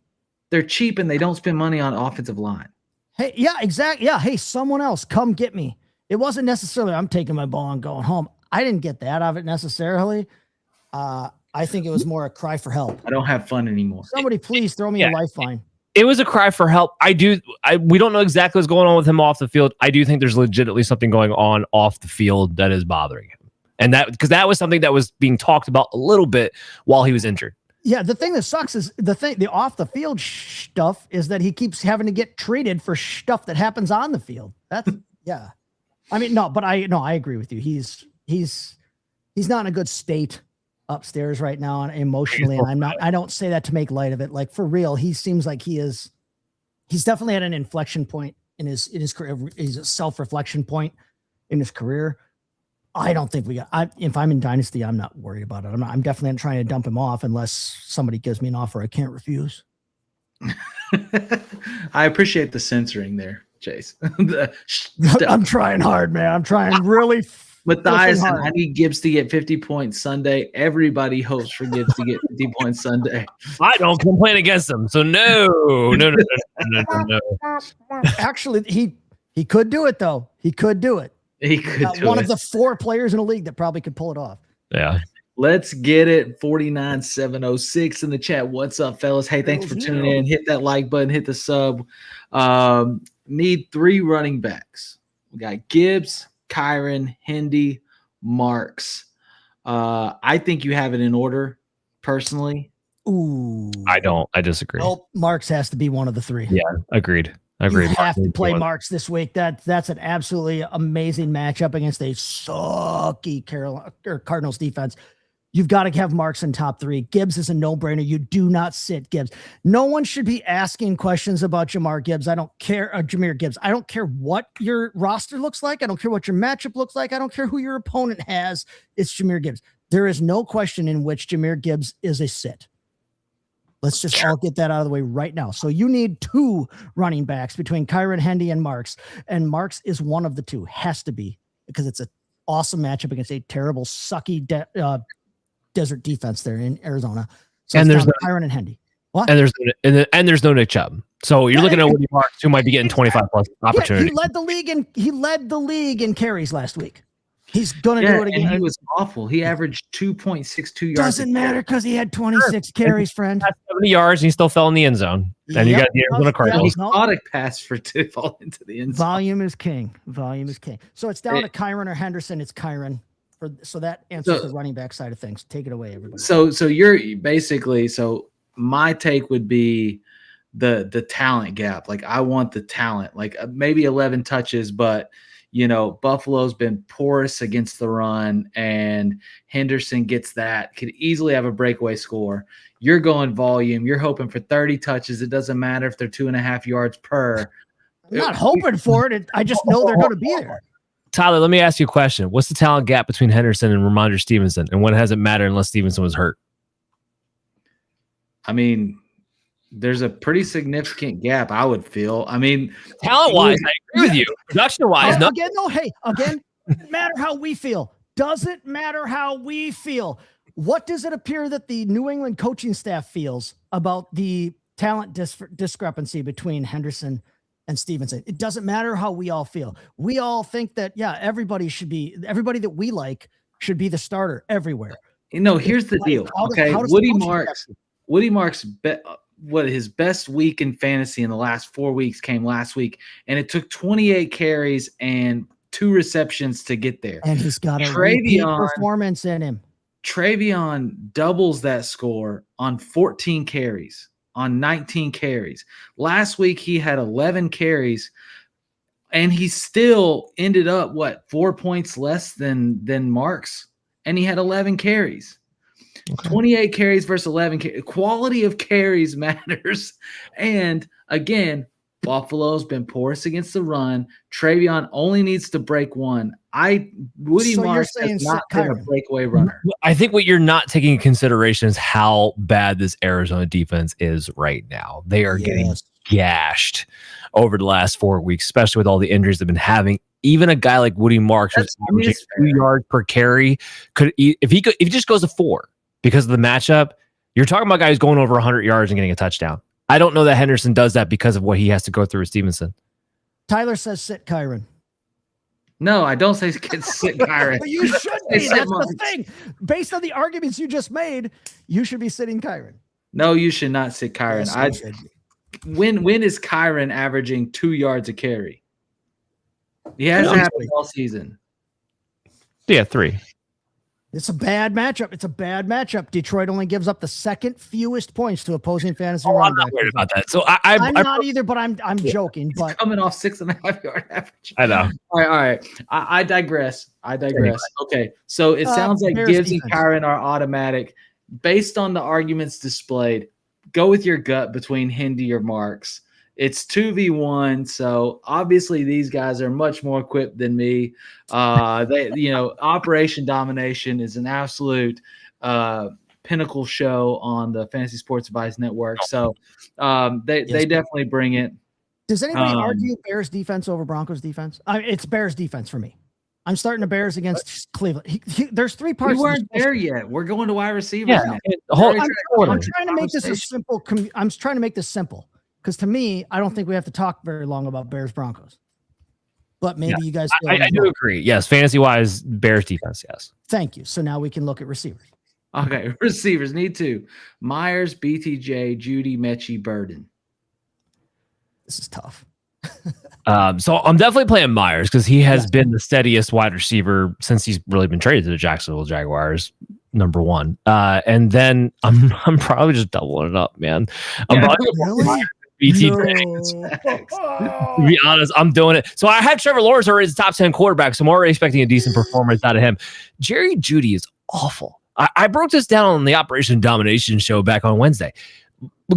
Speaker 1: They're cheap and they don't spend money on offensive line.
Speaker 3: Hey, yeah, exactly. Yeah. Hey, someone else, come get me. It wasn't necessarily I'm taking my ball and going home. I didn't get that out of it necessarily. I think it was more a cry for help.
Speaker 1: I don't have fun anymore.
Speaker 3: Somebody please throw me a lifeline.
Speaker 2: It was a cry for help. We don't know exactly what's going on with him off the field. I do think there's legitimately something going on off the field that is bothering him. And because that was something that was being talked about a little bit while he was injured.
Speaker 3: Yeah, the thing that sucks is the off the field stuff is that he keeps having to get treated for stuff that happens on the field. That's yeah. I mean, I agree with you. He's not in a good state upstairs right now and emotionally. And I don't say that to make light of it. Like for real, he seems like he's definitely at an inflection point in his career. He's a self-reflection point in his career. I don't think if I'm in Dynasty, I'm not worried about it. I'm definitely not trying to dump him off unless somebody gives me an offer I can't refuse.
Speaker 1: I appreciate the censoring there, Chase.
Speaker 3: I'm trying hard, man. I'm trying really.
Speaker 1: Matthias, I need Gibbs to get 50 points Sunday. Everybody hopes for Gibbs to get 50 points Sunday.
Speaker 2: I don't complain against them. So no.
Speaker 3: Actually, he could do it though. He could do it.
Speaker 1: He could do
Speaker 3: one of the 4 players in the league that probably could pull it off.
Speaker 2: Yeah.
Speaker 1: Let's get it. 49706 in the chat. What's up, fellas? Hey, thanks for tuning in. Hit that like button. Hit the sub. Need 3 running backs. We got Gibbs, Kyron, Hendy, Marks. I think you have it in order, personally.
Speaker 3: Ooh.
Speaker 2: I don't. I disagree.
Speaker 3: Well, Marks has to be one of the 3.
Speaker 2: Yeah, agreed.
Speaker 3: You have to play Marks this week. That's an absolutely amazing matchup against a sucky Cardinals defense. You've got to have Marks in top 3. Gibbs is a no-brainer. You do not sit Gibbs. No one should be asking questions about Jahmyr Gibbs. I don't care. Jahmyr Gibbs. I don't care what your roster looks like. I don't care what your matchup looks like. I don't care who your opponent has. It's Jahmyr Gibbs. There is no question in which Jahmyr Gibbs is a sit. Let's just all get that out of the way right now. So you need 2 running backs between Kyron, Hendy, and Marks. And Marks is one of the 2. Has to be, because it's an awesome matchup against a terrible, sucky desert defense there in Arizona. So and there's Kyron and Hendy. What?
Speaker 2: And there's no Nick Chubb. So you're looking at Woody Marks, who might be getting 25 plus opportunity.
Speaker 3: He led the league in carries last week. He's gonna do it again.
Speaker 1: And he was awful. He averaged 2.62 yards.
Speaker 3: Doesn't matter because he had 26 carries, friend.
Speaker 2: 70 yards, and he still fell in the end zone. And you got the Arizona Cardinals.
Speaker 1: He caught a pass to fall into the end zone.
Speaker 3: Volume is king. So it's down to Kyron or Henderson. It's Kyron. So that answers the running back side of things. Take it away, everybody.
Speaker 1: So you're basically, my take would be the talent gap. Like I want the talent, like maybe 11 touches, but Buffalo's been porous against the run, and Henderson gets that, could easily have a breakaway score. You're going volume. You're hoping for 30 touches. It doesn't matter if they're 2.5 yards per.
Speaker 3: I'm not hoping for it. I just know they're going to be there.
Speaker 2: Tyler, let me ask you a question. What's the talent gap between Henderson and Ramondre Stevenson? And when has it mattered unless Stevenson was hurt?
Speaker 3: I mean,
Speaker 1: there's a pretty significant gap, I would feel. I mean,
Speaker 2: talent-wise, I agree with you. Production-wise, no.
Speaker 3: Again, doesn't matter how we feel. Doesn't matter how we feel. What does it appear that the New England coaching staff feels about the talent discrepancy between Henderson and Stevenson. It doesn't matter how we all feel. We all think that, everybody that we like should be the starter everywhere.
Speaker 1: Here's the deal. Okay. Woody Marks his best week in fantasy in the last 4 weeks came last week, and it took 28 carries and 2 receptions to get there.
Speaker 3: And he's got a repeat performance in him.
Speaker 1: Travion doubles that score on 14 carries, on 19 carries. Last week he had 11 carries, and he still ended up 4 points less than Marks, and he had 11 carries. Okay. 28 carries versus 11 quality of carries matters. And again, Buffalo's been porous against the run. Travion only needs to break one. Woody Marks has not been a breakaway runner.
Speaker 2: I think what you're not taking into consideration is how bad this Arizona defense is right now. They are getting gashed over the last 4 weeks, especially with all the injuries they've been having. Even a guy like Woody Marks, who's averaging 2 yards per carry, if he just goes to 4 because of the matchup, you're talking about a guy who's going over 100 yards and getting a touchdown. I don't know that Henderson does that because of what he has to go through with Stevenson.
Speaker 3: Tyler says sit Kyron.
Speaker 1: No, I don't say sit Kyron.
Speaker 3: But you should be. That's the thing. Based on the arguments you just made, you should be sitting Kyron.
Speaker 1: No, you should not sit Kyron.
Speaker 3: Yes,
Speaker 1: when is Kyron averaging 2 yards a carry? He hasn't happened all season.
Speaker 2: Yeah, 3.
Speaker 3: It's a bad matchup. Detroit only gives up the second fewest points to opposing fantasy.
Speaker 2: I'm not worried about that. So
Speaker 3: I'm not either, but I'm joking. But
Speaker 1: he's coming off 6.5 yard average.
Speaker 2: I know.
Speaker 1: All right. I digress. Anyway. Okay, so it sounds like Gibbs and Kyron are automatic. Based on the arguments displayed, go with your gut between Hendy or Marks. It's 2v1, so obviously these guys are much more equipped than me. Operation Domination is an absolute pinnacle show on the Fantasy Sports Advice Network. So they definitely bring it.
Speaker 3: Does anybody argue Bears defense over Broncos defense? It's Bears defense for me. I'm starting the Bears against Cleveland. There's 3 parts.
Speaker 1: We weren't there yet. We're going to wide receivers now.
Speaker 3: I'm trying to make this I'm trying to make this simple. Because to me, I don't think we have to talk very long about Bears Broncos. But maybe you guys feel
Speaker 2: I do agree. Yes, fantasy-wise, Bears defense, yes.
Speaker 3: Thank you. So now we can look at receivers.
Speaker 1: Okay, receivers need 2. Myers, BTJ, Judy, Mechie, Burden.
Speaker 3: This is tough.
Speaker 2: So I'm definitely playing Myers because he has been the steadiest wide receiver since he's really been traded to the Jacksonville Jaguars, number 1. And then I'm probably just doubling it up, man.
Speaker 3: Really?
Speaker 2: To be honest, I'm doing it. So I have Trevor Lawrence already as a top 10 quarterback, so I'm already expecting a decent performance out of him. Jerry Jeudy is awful. I broke this down on the Operation Domination show back on Wednesday.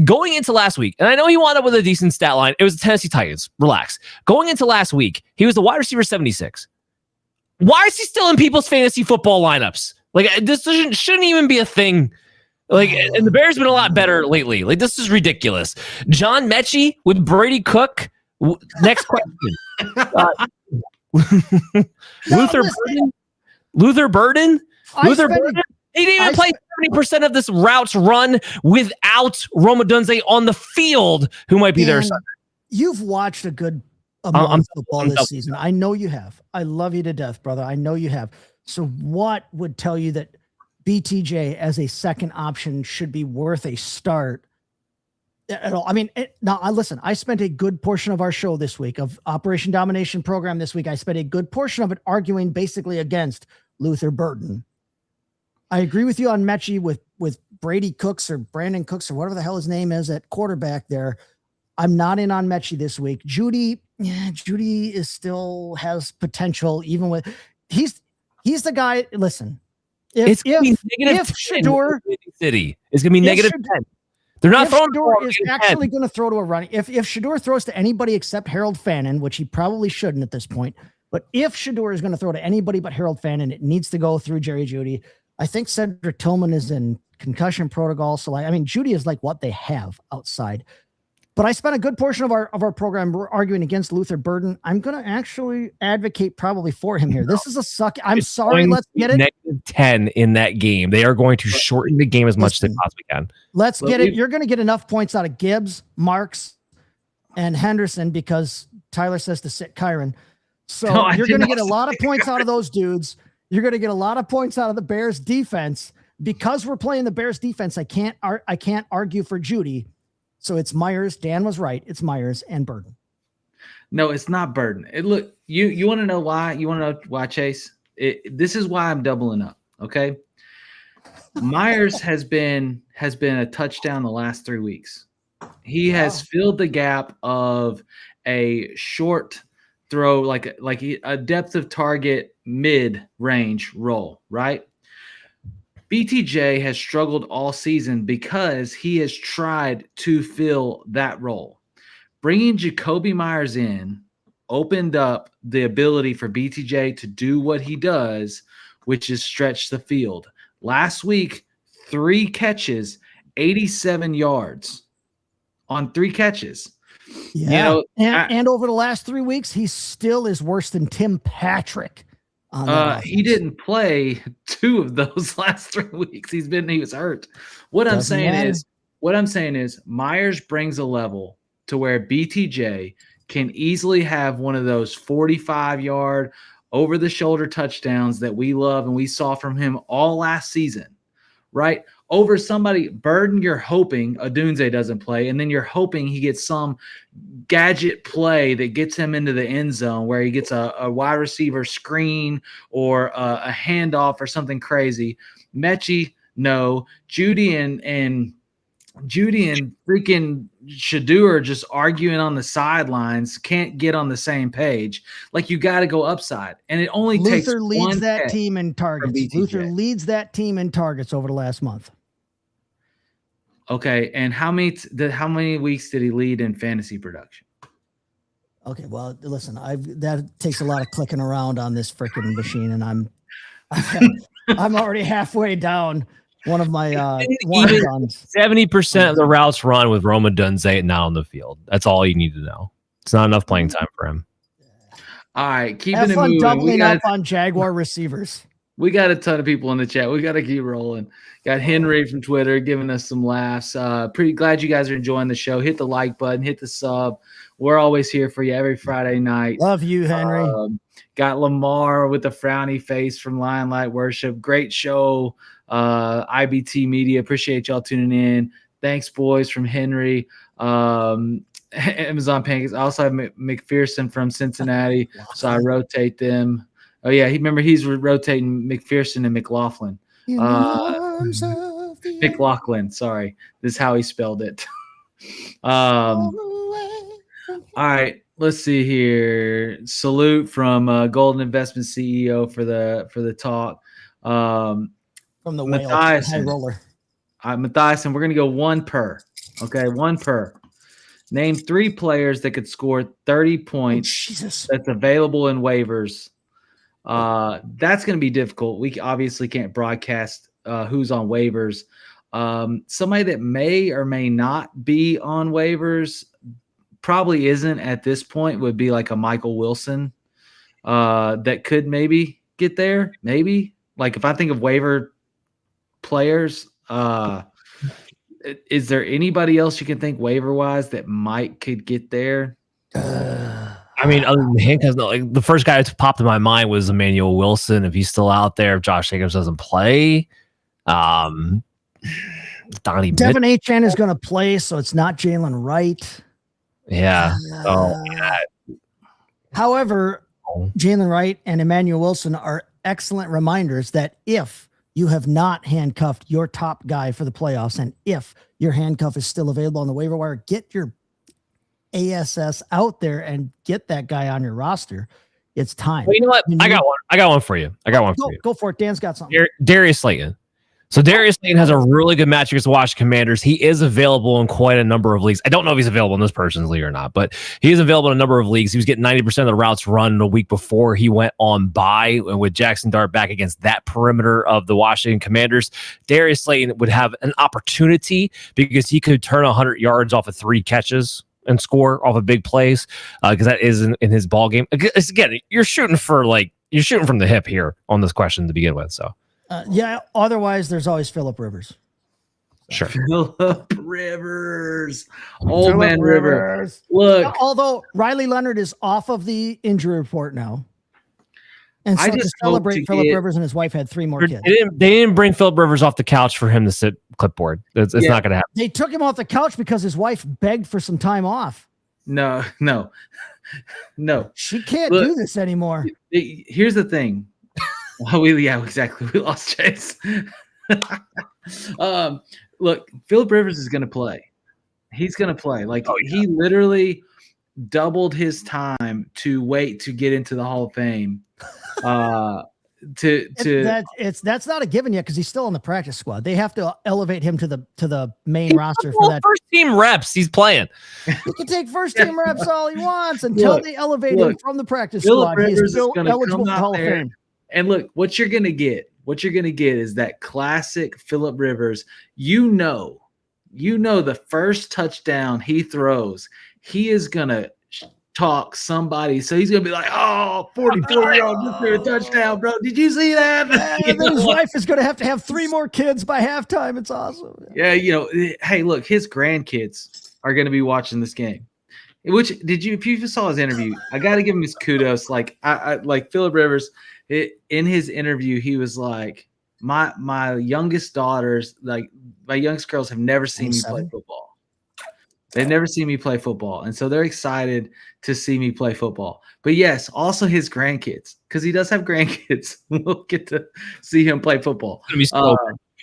Speaker 2: Going into last week, and I know he wound up with a decent stat line. It was the Tennessee Titans. Relax. Going into last week, he was the wide receiver 76. Why is he still in people's fantasy football lineups? Like, this shouldn't even be a thing. Like, and the Bears have been a lot better lately. Like, this is ridiculous. John Mechie with Brady Cook. Next question. Luther Burden. He didn't even play 70% of this routes run without Rome Odunze on the field, who might be there.
Speaker 3: You've watched a good amount of football this season. I know you have. I love you to death, brother. I know you have. So what would tell you that BTJ as a second option should be worth a start at all? I mean, listen, I spent a good portion of our show this week, of Operation Domination program this week. I spent a good portion of it arguing basically against Luther Burden. I agree with you on Mechie with Brady Cooks or Brandon Cooks or whatever the hell his name is at quarterback there. I'm not in on Mechie this week. Judy is still has potential, even with he's the guy. Listen, if Shedeur
Speaker 2: City is going to be negative 10. They're not throwing.
Speaker 3: Shedeur is actually going to throw to a running. If Shedeur throws to anybody except Harold Fannin, which he probably shouldn't at this point, but if Shedeur is going to throw to anybody but Harold Fannin, it needs to go through Jerry Jeudy. I think Cedric Tillman is in concussion protocol. So Jeudy is like what they have outside. But I spent a good portion of our program arguing against Luther Burden. I'm going to actually advocate probably for him here. This is a suck. I'm sorry. Let's get it.
Speaker 2: Negative 10 in that game. They are going to shorten the game as much as they possibly can.
Speaker 3: Let's get it. You're going to get enough points out of Gibbs, Marks, and Henderson because Tyler says to sit Kyron. So
Speaker 1: No, I
Speaker 3: you're
Speaker 1: did
Speaker 3: going to
Speaker 1: not
Speaker 3: get a
Speaker 1: say
Speaker 3: lot of points out of those dudes. You're going to get a lot of points out of the Bears defense because we're playing the Bears defense. I can't argue for Judy. So it's Myers. Dan was right. It's Myers and Burden.
Speaker 1: No, it's not Burden. Look, you want to know why? You want to know why, Chase? This is why I'm doubling up. Okay. Myers has been a touchdown the last 3 weeks. He has filled the gap of a short throw, like a depth of target mid-range role, right? BTJ has struggled all season because he has tried to fill that role. Bringing Jacoby Myers in opened up the ability for BTJ to do what he does, which is stretch the field. Last week, 3 catches, 87 yards on 3 catches.
Speaker 3: Yeah. And over the last 3 weeks, he still is worse than Tim Patrick.
Speaker 1: He didn't play 2 of those last 3 weeks. He was hurt. What I'm saying is Myers brings a level to where BTJ can easily have one of those 45-yard over the shoulder touchdowns that we love and we saw from him all last season, right? Over somebody, Burden, you're hoping Odunze doesn't play, and then you're hoping he gets some gadget play that gets him into the end zone where he gets a wide receiver screen or a handoff or something crazy. Mechie, no. Judy and freaking Shadu are just arguing on the sidelines, can't get on the same page. Like, you got to go upside. And it only takes
Speaker 3: Luther leads
Speaker 1: one
Speaker 3: that team in targets. Luther leads that team in targets over the last month.
Speaker 1: Okay, and how many weeks did he lead in fantasy production?
Speaker 3: Okay, well, listen, that takes a lot of clicking around on this freaking machine, and I'm already halfway down one of my guns.
Speaker 2: 70% of the routes run with Roma Dunze not on the field. That's all you need to know. It's not enough playing time for him.
Speaker 1: All right, keeping
Speaker 3: Have
Speaker 1: it
Speaker 3: fun
Speaker 1: moving.
Speaker 3: doubling up on Jaguar receivers.
Speaker 1: We got a ton of people in the chat. We got to keep rolling. Got Henry from Twitter giving us some laughs. Pretty glad you guys are enjoying the show. Hit the like button, hit the sub. We're always here for you every Friday night.
Speaker 3: Love you, Henry.
Speaker 1: Got Lamar with a frowny face from Lion Light Worship. Great show. IBT Media. Appreciate y'all tuning in. Thanks, boys, from Henry. Amazon Pancakes. I also have McPherson from Cincinnati, so I rotate them. Oh, yeah, he's rotating McPherson and McLaughlin. McLaughlin, sorry. This is how he spelled it. All right, let's see here. Salute from Golden Investment CEO for the talk.
Speaker 3: From the
Speaker 1: Matthias,
Speaker 3: high roller.
Speaker 1: Matthias, we're going to go one per. Okay, one per. Name 3 players that could score 30 points that's available in waivers. That's going to be difficult. We obviously can't broadcast who's on waivers. Somebody that may or may not be on waivers, probably isn't at this point, would be like a Michael Wilson that could maybe get there. Maybe, like, if I think of waiver players, is there anybody else you can think waiver wise that could get there?
Speaker 2: I mean, other than Hankins, like, the first guy that popped in my mind was Emmanuel Wilson. If he's still out there, if Josh Jacobs doesn't play, Donnie
Speaker 3: Devin Achane is going to play, so it's not Jalen Wright.
Speaker 2: Yeah.
Speaker 3: However, Jalen Wright and Emmanuel Wilson are excellent reminders that if you have not handcuffed your top guy for the playoffs, and if your handcuff is still available on the waiver wire, get your ASS out there and get that guy on your roster. It's time.
Speaker 2: Well, you know what? I got one for you.
Speaker 3: Go for it. Dan's got something.
Speaker 2: Darius Slayton. So Darius Slayton has a really good match against the Washington Commanders. He is available in quite a number of leagues. I don't know if he's available in this person's league or not, but he is available in a number of leagues. He was getting 90% of the routes run the week before he went on bye, and with Jackson Dart back against that perimeter of the Washington Commanders, Darius Slayton would have an opportunity because he could turn 100 yards off of 3 catches and score off of big plays, because that is in his ball game. Again, you're shooting from the hip here on this question to begin with. So
Speaker 3: yeah. Otherwise, there's always Phillip Rivers.
Speaker 2: Sure.
Speaker 1: Phillip Rivers. Old
Speaker 3: Phillip
Speaker 1: man Rivers. Look,
Speaker 3: although Riley Leonard is off of the injury report now. And so
Speaker 1: I
Speaker 3: to
Speaker 1: just
Speaker 3: celebrate, Phillip Rivers and his wife had 3 more kids.
Speaker 2: They didn't bring Phillip Rivers off the couch for him to sit clipboard. It's not going to happen.
Speaker 3: They took him off the couch because his wife begged for some time off.
Speaker 1: No.
Speaker 3: She can't do this anymore.
Speaker 1: Here's the thing. Exactly. We lost Chase. Look, Phillip Rivers is going to play. He's going to play. He literally doubled his time to wait to get into the Hall of Fame.
Speaker 3: That's not a given yet because he's still on the practice squad. They have to elevate him to the main roster for that.
Speaker 2: First team reps, he's playing.
Speaker 3: He can take first team reps all he wants until they elevate him from the practice squad.
Speaker 1: He's
Speaker 3: still eligible for the Hall of Fame.
Speaker 1: And look, what you're gonna get is that classic Phillip Rivers. You know the first touchdown he throws, he is gonna talk somebody. So he's gonna be like, "Oh, 44-year-old just threw a touchdown, bro. Did you see that?"
Speaker 3: And then his wife is gonna have to have 3 more kids by halftime. It's awesome.
Speaker 1: Yeah, hey, look, his grandkids are gonna be watching this game. Which if you saw his interview, I got to give him his kudos. I like Phillip Rivers. In his interview, he was like, my youngest daughters, like my youngest girls, have never seen me play football. They've never seen me play football, and so they're excited to see me play football. But yes, also his grandkids, because he does have grandkids. We'll get to see him play football.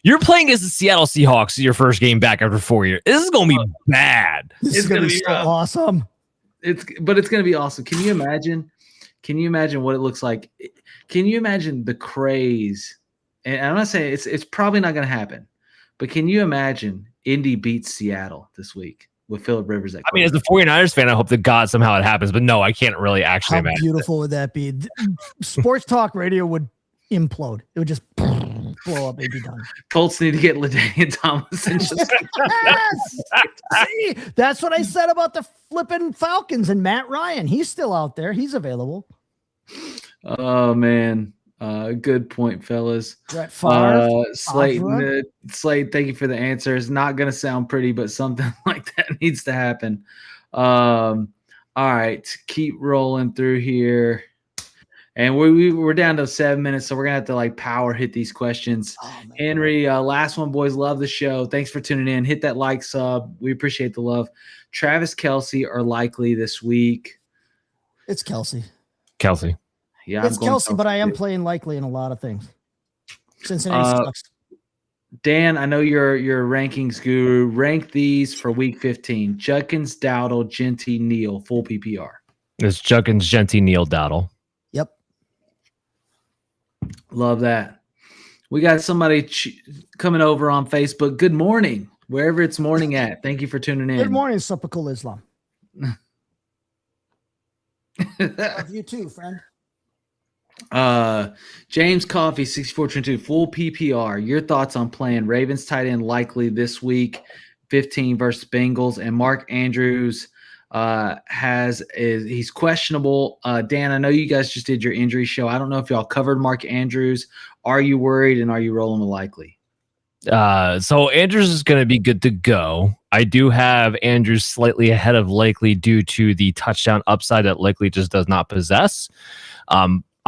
Speaker 2: You're playing as the Seattle Seahawks your first game back after 4 years. This is going to be bad.
Speaker 3: This is going to be so awesome.
Speaker 1: It's going to be awesome. Can you imagine? Can you imagine what it looks like? Can you imagine the craze? And I'm not saying it's probably not going to happen, but can you imagine Indy beats Seattle this week with Phillip Rivers?
Speaker 2: I mean, as a 49ers fan, I hope to God somehow it happens, but no, I can't really actually imagine.
Speaker 3: How beautiful would that be? Sports talk radio would implode. It would just blow up and be done.
Speaker 1: Colts need to get LaDainian Tomlinson.
Speaker 3: Yes! See, that's what I said about the flipping Falcons and Matt Ryan. He's still out there. He's available.
Speaker 1: Oh, man. Good point, fellas.
Speaker 3: Brett Favre,
Speaker 1: Slade, thank you for the answer. It's not going to sound pretty, but something like that needs to happen. All right, keep rolling through here. And we're down to 7 minutes, so we're going to have to power hit these questions. Oh, Henry, last one, boys. Love the show. Thanks for tuning in. Hit that like, sub. We appreciate the love. Travis Kelce are likely this week.
Speaker 3: It's Kelce.
Speaker 1: Yeah,
Speaker 3: it's Kelce, but I am playing likely in a lot of things. Cincinnati sucks.
Speaker 1: Dan, I know you're a rankings guru. Rank these for week 15. Judkins, Dowdle, Genty, Neal, full PPR.
Speaker 2: It's Judkins, Genty, Neal, Dowdle.
Speaker 3: Yep.
Speaker 1: Love that. We got somebody coming over on Facebook. Good morning, wherever it's morning at. Thank you for tuning in.
Speaker 3: Good morning, Supical Islam. Love you too, friend.
Speaker 1: James Coffee 6422 full PPR. Your thoughts on playing Ravens tight end likely this week 15 versus Bengals, and Mark Andrews he's questionable. Dan, I know you guys just did your injury show. I don't know if y'all covered Mark Andrews. Are you worried, and are you rolling with likely?
Speaker 2: So Andrews is going to be good to go. I do have Andrews slightly ahead of likely due to the touchdown upside that likely just does not possess.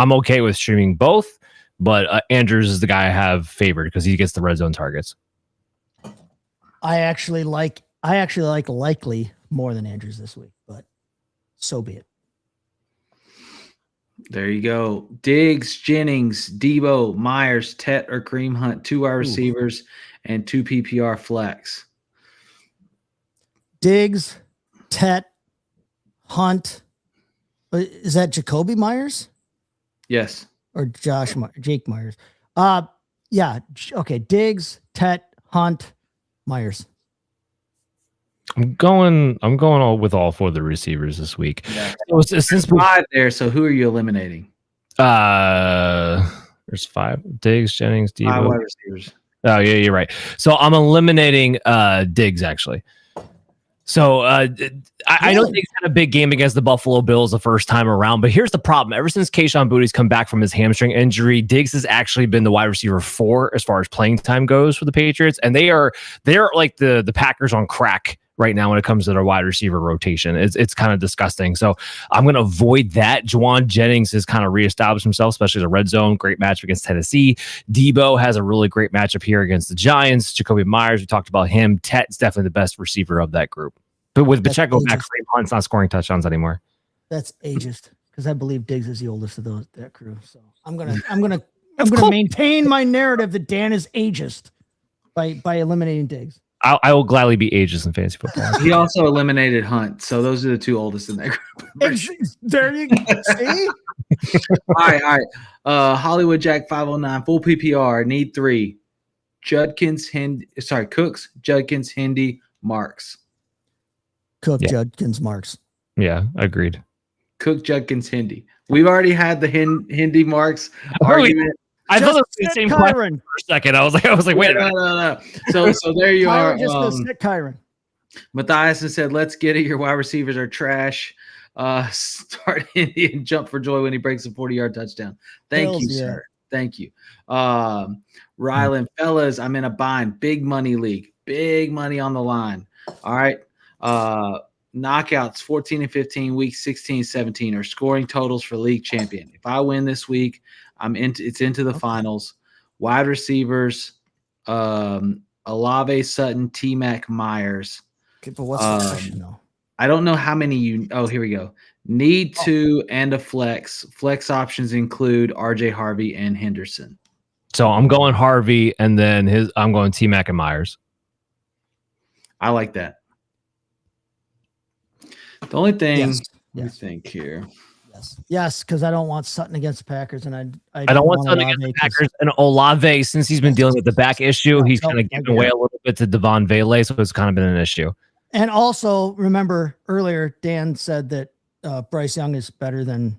Speaker 2: I'm okay with streaming both, but Andrews is the guy I have favored because he gets the red zone targets.
Speaker 3: I actually like likely more than Andrews this week, but so be it.
Speaker 1: There you go. Diggs, Jennings, Debo, Myers, Tet, or Kareem Hunt, 2 wide receivers and 2 PPR flex.
Speaker 3: Diggs, Tet, Hunt. Is that Jacoby Myers?
Speaker 1: Yes.
Speaker 3: Or Jake Myers. Yeah. Okay. Diggs, Tet, Hunt, Myers.
Speaker 2: I'm going with all 4 of the receivers this week.
Speaker 1: Yeah.
Speaker 2: So since
Speaker 1: 5 there, so who are you eliminating?
Speaker 2: There's 5. Diggs, Jennings, Debo.
Speaker 1: 5 wide receivers.
Speaker 2: Oh yeah, you're right. So I'm eliminating Diggs actually. So I know Diggs had a big game against the Buffalo Bills the first time around, but here's the problem. Ever since Kayshon Bouttey's come back from his hamstring injury, Diggs has actually been the wide receiver 4 as far as playing time goes for the Patriots, and they're like the Packers on crack right now when it comes to their wide receiver rotation. It's kind of disgusting. So I'm going to avoid that. Juwan Jennings has kind of reestablished himself, especially the red zone. Great match against Tennessee. Debo has a really great matchup here against the Giants. Jacoby Myers, we talked about him. Tett's definitely the best receiver of that group. But with Pacheco back, Kareem Hunt's not scoring touchdowns anymore.
Speaker 3: That's ageist because I believe Diggs is the oldest of that crew. So I'm gonna maintain my narrative that Dan is ageist by eliminating Diggs.
Speaker 2: I will gladly be ageist in fantasy football.
Speaker 1: He also eliminated Hunt, so those are the 2 oldest in that group.
Speaker 3: There you go. See?
Speaker 1: All right. Hollywood Jack 509, full PPR, need 3. Cooks, Judkins, Hindi, Marks.
Speaker 3: Cook, Judkins, Marks.
Speaker 2: Yeah, agreed.
Speaker 1: Cook, Judkins, Hindi. We've already had the Hindi Marks argument.
Speaker 2: I thought it was the same question for a second. I was like, wait a minute.
Speaker 1: No. So there you are.
Speaker 3: Just sit Kyron.
Speaker 1: Matthias said, "Let's get it. Your wide receivers are trash. Start Hindi and jump for joy when he breaks a 40-yard touchdown." Thank you, sir. Thank you. Rylan, fellas, I'm in a bind. Big money league. Big money on the line. All right. Knockouts 14 and 15, week 16, 17 are scoring totals for league champion. If I win this week, it's into the finals. Wide receivers, Olave, Sutton, T-Mac, Myers.
Speaker 3: Okay, but what's the question though?
Speaker 1: I don't know how many here we go. Need 2 and a flex. Flex options include RJ Harvey and Henderson.
Speaker 2: So I'm going Harvey, and then I'm going T-Mac and Myers.
Speaker 1: I like that. The only thing
Speaker 3: I
Speaker 1: think here.
Speaker 3: Yes, because I don't want Sutton against the Packers, and I
Speaker 2: don't want Sutton against the Packers. And Olave, since he's been dealing with the back issue, he's kind of given away a little bit to Devon Vele, so it's kind of been an issue.
Speaker 3: And also, remember earlier, Dan said that Bryce Young is better than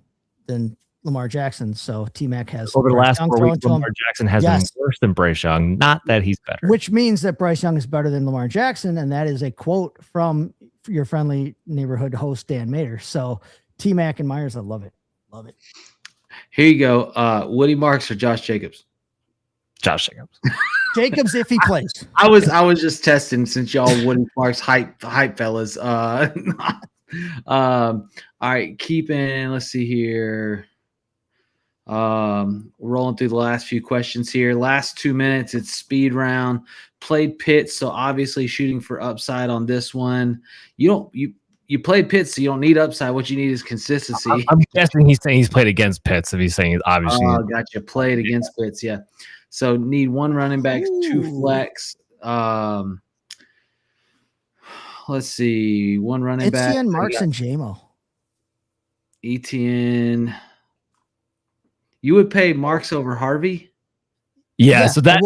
Speaker 3: Lamar Jackson. So T-Mac has
Speaker 2: over the last 4 weeks, Lamar Jackson has been worse than Bryce Young. Not that he's better,
Speaker 3: which means that Bryce Young is better than Lamar Jackson, and that is a quote from your friendly neighborhood host Dan Mater. So T-Mac and Myers, I love it.
Speaker 1: Here you go. Woody Marks or Josh Jacobs?
Speaker 2: Josh Jacobs.
Speaker 3: Jacobs if he plays.
Speaker 1: I was just testing since y'all Woody Marks hype fellas. All right, let's see here. Rolling through the last few questions here. Last 2 minutes, it's speed round. Played Pitts, so obviously shooting for upside on this one. You played Pitts, so you don't need upside. What you need is consistency.
Speaker 2: I'm guessing he's saying he's played against Pitts. If he's saying he's obviously
Speaker 1: gotcha. Played against Pitts, yeah. So need 1 running back, 2 flex. Let's see, 1 running back.
Speaker 3: Etienne, Marks, and JMO.
Speaker 1: Etienne. You would pay Marks over Harvey?
Speaker 2: Yeah, so that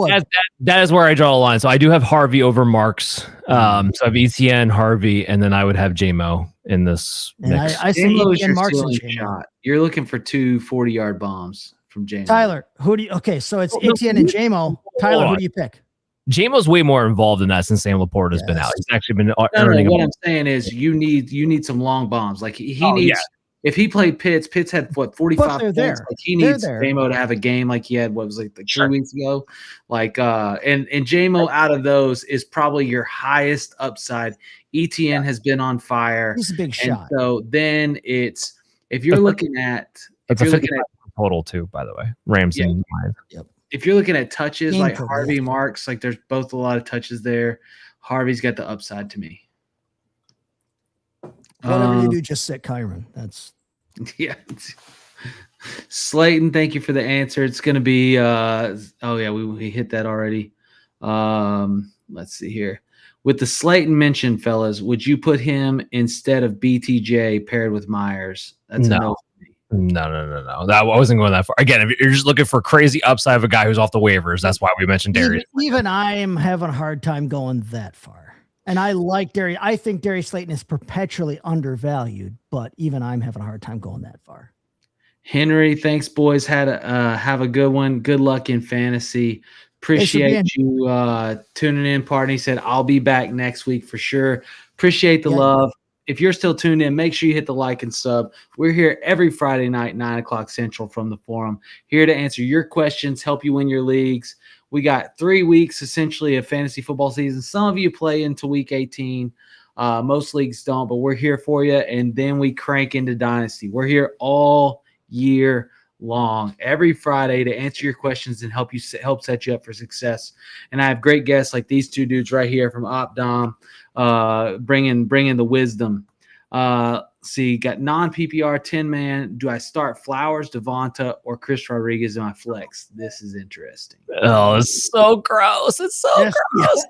Speaker 2: is where I draw the line. So I do have Harvey over Marks. So I have Etienne, Harvey, and then I would have JMO in this mix.
Speaker 3: I say Etienne, Marks, and
Speaker 1: shot. You're looking for 2 40-yard bombs from JMO.
Speaker 3: Tyler, okay, so it's Etienne and JMO. Tyler, who do you pick?
Speaker 2: JMO's way more involved in that since Sam Laporte has been out. He's actually been earning.
Speaker 1: What I'm saying is you need some long bombs. Like he needs. Yeah. If he played Pitts had 45 points. Like he needs JMO to have a game like he had 3 weeks ago. Like and JMO out of those is probably your highest upside. Etienne has been on fire.
Speaker 3: He's a big shot.
Speaker 1: So then it's if you're looking at
Speaker 2: total too, by the way. Rams and Lions.
Speaker 3: Yep.
Speaker 1: If you're looking at touches like Harvey Marks, like there's both a lot of touches there. Harvey's got the upside to me.
Speaker 3: Whatever you do, just sit Kyron. That's
Speaker 1: Slayton, thank you for the answer. It's going to be we hit that already. Let's see here. With the Slayton mention, fellas, would you put him instead of BTJ paired with Myers? That's a no.
Speaker 2: No. That wasn't going that far. Again, if you're just looking for crazy upside of a guy who's off the waivers, that's why we mentioned Darius.
Speaker 3: Even I am having a hard time going that far. And I like Darius. I think Darius Slayton is perpetually undervalued, but even I'm having a hard time going that far.
Speaker 1: Henry, thanks, boys. Have a good one. Good luck in fantasy. Appreciate you tuning in, partner. He said, I'll be back next week for sure. Appreciate the love. If you're still tuned in, make sure you hit the like and sub. We're here every Friday night, 9 o'clock Central from the forum, here to answer your questions, help you win your leagues. We got 3 weeks essentially of fantasy football season. Some of you play into week 18. Most leagues don't, but we're here for you. And then we crank into Dynasty. We're here all year long, every Friday, to answer your questions and help set you up for success. And I have great guests like these two dudes right here from OpDom, bringing the wisdom. See, got non-PPR 10-man. Do I start Flowers, Devonta, or Chris Rodriguez in my flex? This is interesting.
Speaker 2: Oh, it's so gross. It's so gross.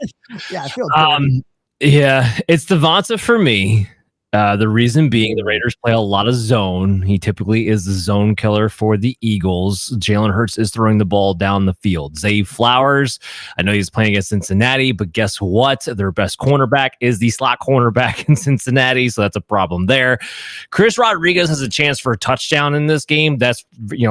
Speaker 3: Yeah, I feel good.
Speaker 2: Yeah, it's Devonta for me. The reason being the Raiders play a lot of zone. He typically is the zone killer for the Eagles. Jalen Hurts is throwing the ball down the field. Zay Flowers, I know he's playing against Cincinnati, but guess what? Their best cornerback is the slot cornerback in Cincinnati, so that's a problem there. Chris Rodriguez has a chance for a touchdown in this game. That's,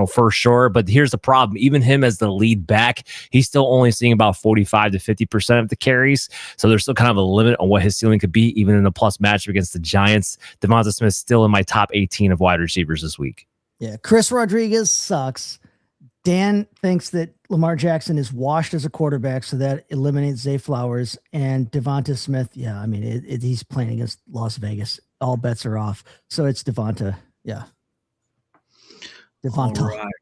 Speaker 2: for sure. But here's the problem. Even him as the lead back, he's still only seeing about 45 to 50% of the carries. So there's still kind of a limit on what his ceiling could be, even in a plus matchup against the Giants. Devonta Smith still in my top 18 of wide receivers this week.
Speaker 3: Yeah, Chris Rodriguez sucks. Dan thinks that Lamar Jackson is washed as a quarterback, so that eliminates Zay Flowers. And Devonta Smith, he's playing against Las Vegas. All bets are off. So it's Devonta. Yeah. Devonta.
Speaker 1: All right.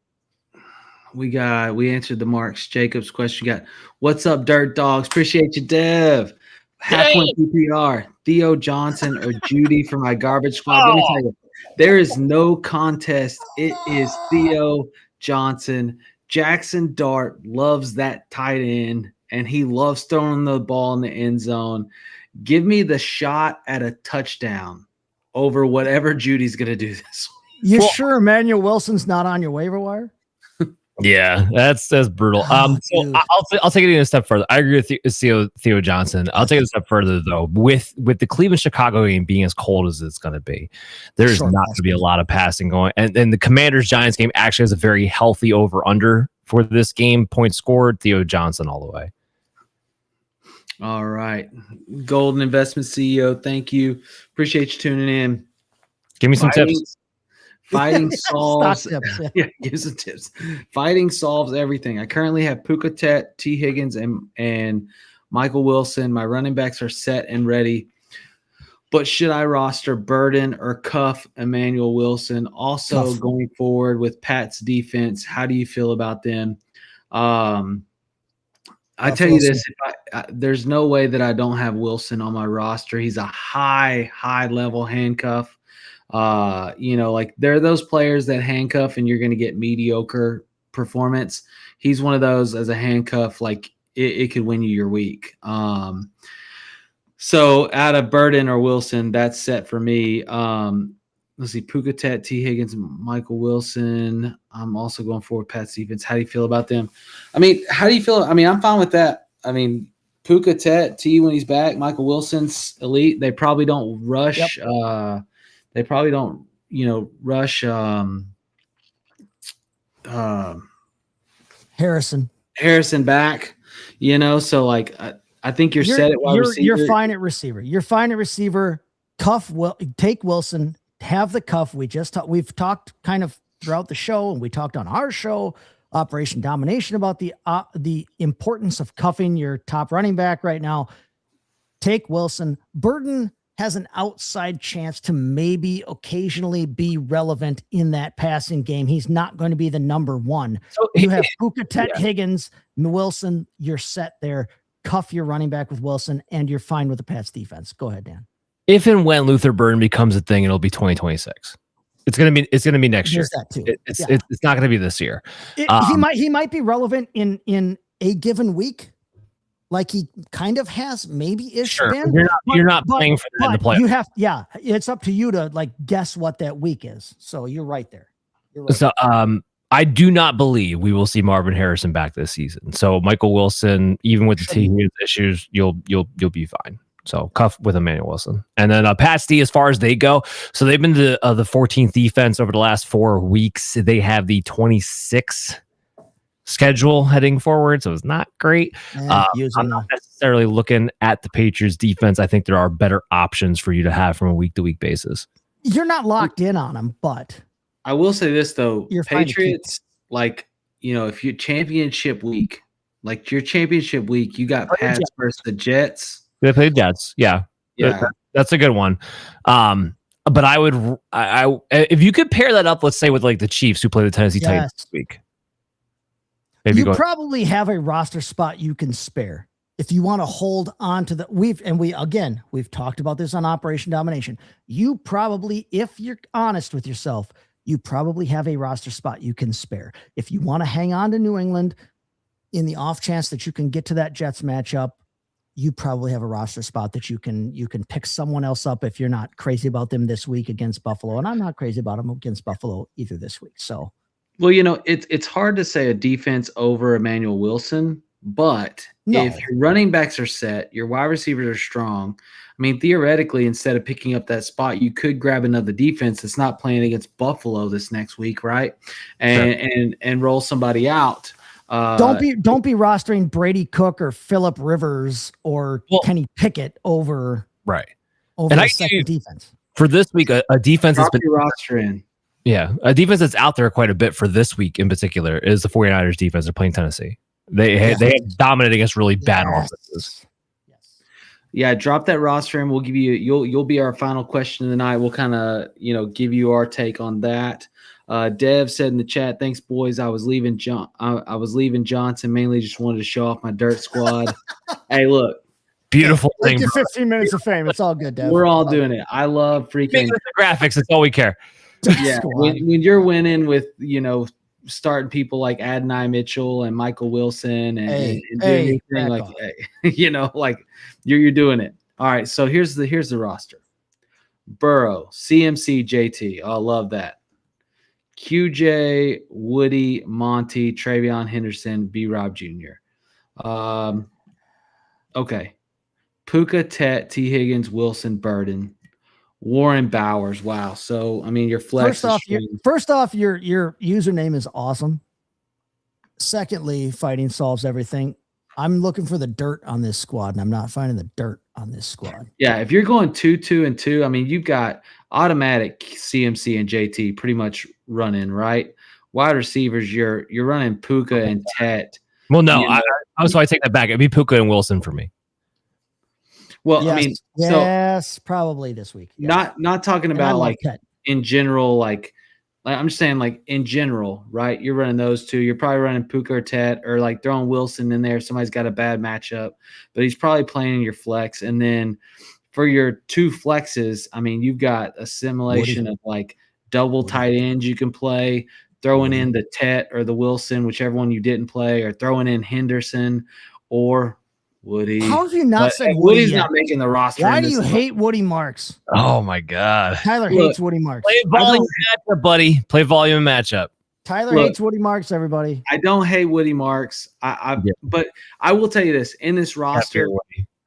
Speaker 1: We answered the Marks Jacobs question. Got what's up, Dirt Dogs? Appreciate you, Dev. Half point PPR, Theo Johnson or Judy for my garbage squad. Let me tell you, there is no contest. It is Theo Johnson. Jackson Dart loves that tight end, and he loves throwing the ball in the end zone. Give me the shot at a touchdown over whatever Judy's going to do this week.
Speaker 3: You sure Emmanuel Wilson's not on your waiver wire?
Speaker 2: Yeah, that's brutal. So I'll take it even a step further. I agree with Theo Johnson. I'll take it a step further though. With the Cleveland Chicago game being as cold as it's going to be, there's not going to be a lot of passing going. And the Commanders Giants game actually has a very healthy over under for this game. Points scored. Theo Johnson all the way.
Speaker 1: All right, Golden Investment CEO. Thank you. Appreciate you tuning in.
Speaker 2: Give me some tips.
Speaker 1: Fighting solves.
Speaker 3: Yeah,
Speaker 1: give some tips. Fighting solves everything. I currently have Puka, T. Higgins, and Michael Wilson. My running backs are set and ready. But should I roster Burden or cuff Emmanuel Wilson? Also going forward with Pat's defense, how do you feel about them? I tell you this, there's no way that I don't have Wilson on my roster. He's a high level handcuff. There are those players that handcuff and you're going to get mediocre performance. He's one of those as a handcuff, like it could win you your week. So out of Burden or Wilson, that's set for me. Let's see, Puka, T. Higgins, Michael Wilson. I'm also going forward Pat's defense. How do you feel about them? How do you feel? I'm fine with that. Puka, T when he's back, Michael Wilson's elite. They probably don't rush. Yep. They probably don't, rush Harrison back, So I think you're set at wide receiver.
Speaker 3: You're fine at receiver. You're fine at receiver. Take Wilson. Have the cuff. We've talked kind of throughout the show, and we talked on our show, Operation Domination, about the importance of cuffing your top running back right now. Take Wilson. Burden has an outside chance to maybe occasionally be relevant in that passing game. He's not going to be the number one. So you have Puka, Higgins, Wilson. You're set there. Cuff your running back with Wilson, and you're fine with the Pats defense. Go ahead, Dan.
Speaker 2: If and when Luther Burden becomes a thing, it'll be 2026. It's gonna be next year.
Speaker 3: That too.
Speaker 2: It's not gonna be this year.
Speaker 3: He might be relevant in a given week. Like he kind of has maybe-ish
Speaker 2: sure.
Speaker 3: been.
Speaker 2: You're not playing for that in the playoffs.
Speaker 3: It's up to you to guess what that week is. So you're right there.
Speaker 2: So I do not believe we will see Marvin Harrison back this season. So Michael Wilson, even with the team issues, you'll be fine. So cuff with Emmanuel Wilson. And then Pats D, as far as they go, so they've been the 14th defense over the last 4 weeks. They have the 26th schedule heading forward, so it's not great. I'm not necessarily looking at the Patriots defense. I think there are better options for you to have from a week-to-week basis.
Speaker 3: You're not locked in on them, but
Speaker 1: I will say this though,
Speaker 3: You're
Speaker 1: Patriots, like, if you're championship week, you got Pats versus the Jets.
Speaker 2: They played Jets, yeah. That's a good one. But I would, if you could pair that up, let's say with like the Chiefs who play the Tennessee Titans this week.
Speaker 3: You probably have a roster spot you can spare if you want to hold on to we've talked about this on Operation Domination. You probably, if you're honest with yourself, you probably have a roster spot you can spare. If you want to hang on to New England in the off chance that you can get to that Jets matchup, you probably have a roster spot that you can pick someone else up if you're not crazy about them this week against Buffalo. And I'm not crazy about them against Buffalo either this week. So,
Speaker 1: well, it's hard to say a defense over Emmanuel Wilson, but if your running backs are set, your wide receivers are strong. I mean, theoretically, instead of picking up that spot, you could grab another defense that's not playing against Buffalo this next week, right? And roll somebody out.
Speaker 3: Don't be rostering Brady Cook or Phillip Rivers or Kenny Pickett over a second defense.
Speaker 2: For this week, a defense has been
Speaker 1: rostering.
Speaker 2: Yeah, a defense that's out there quite a bit for this week in particular is the 49ers defense. They're playing Tennessee. They have dominated against really bad offenses.
Speaker 1: Yeah, drop that roster and we'll give you'll be our final question of the night. We'll kind of, give you our take on that. Dev said in the chat, "Thanks, boys. I was leaving Johnson mainly just wanted to show off my dirt squad." Hey, look,
Speaker 2: beautiful thing.
Speaker 3: 15 minutes of fame. It's all good, Dev.
Speaker 1: We're all doing it. I love freaking
Speaker 2: graphics. That's all we care.
Speaker 1: Yeah, when you're winning with starting people like Adonai Mitchell and Michael Wilson and doing anything like you're doing it. All right, so here's the roster: Burrow, CMC, JT. Oh, I love that. QJ, Woody, Monty, Travion Henderson, B-Rob Jr. Okay. Puka, Tet, T. Higgins, Wilson, Burden, Warren Bowers. Wow. So, I mean, your flex
Speaker 3: First off, your username is awesome. Secondly, fighting solves everything. I'm looking for the dirt on this squad, and I'm not finding the dirt on this squad.
Speaker 1: Yeah, if you're going 2-2-2, I mean, you've got automatic CMC and JT pretty much running, right? Wide receivers, you're running Puka and Tet.
Speaker 2: Well, no, so I take that back. It'd be Puka and Wilson for me.
Speaker 1: Well,
Speaker 3: yes,
Speaker 1: I mean,
Speaker 3: yes, probably this week. Yes.
Speaker 1: Not talking about like in general, like I'm just saying like in general, right? You're running those two. You're probably running Puka or Tet or like throwing Wilson in there. Somebody's got a bad matchup, but he's probably playing in your flex. And then for your two flexes, I mean, you've got a simulation of like double tight ends you can play, throwing in the Tet or the Wilson, whichever one you didn't play, or throwing in Henderson or Woody.
Speaker 3: How have you not said Woody
Speaker 1: Woody's
Speaker 3: yet?
Speaker 1: Not making the roster?
Speaker 3: Why do you hate Woody Marks?
Speaker 2: Oh my God,
Speaker 3: Tyler hates Woody Marks.
Speaker 2: Play volume matchup, buddy. Play volume matchup.
Speaker 3: Tyler hates Woody Marks. Everybody.
Speaker 1: I don't hate Woody Marks. But I will tell you this: in this roster,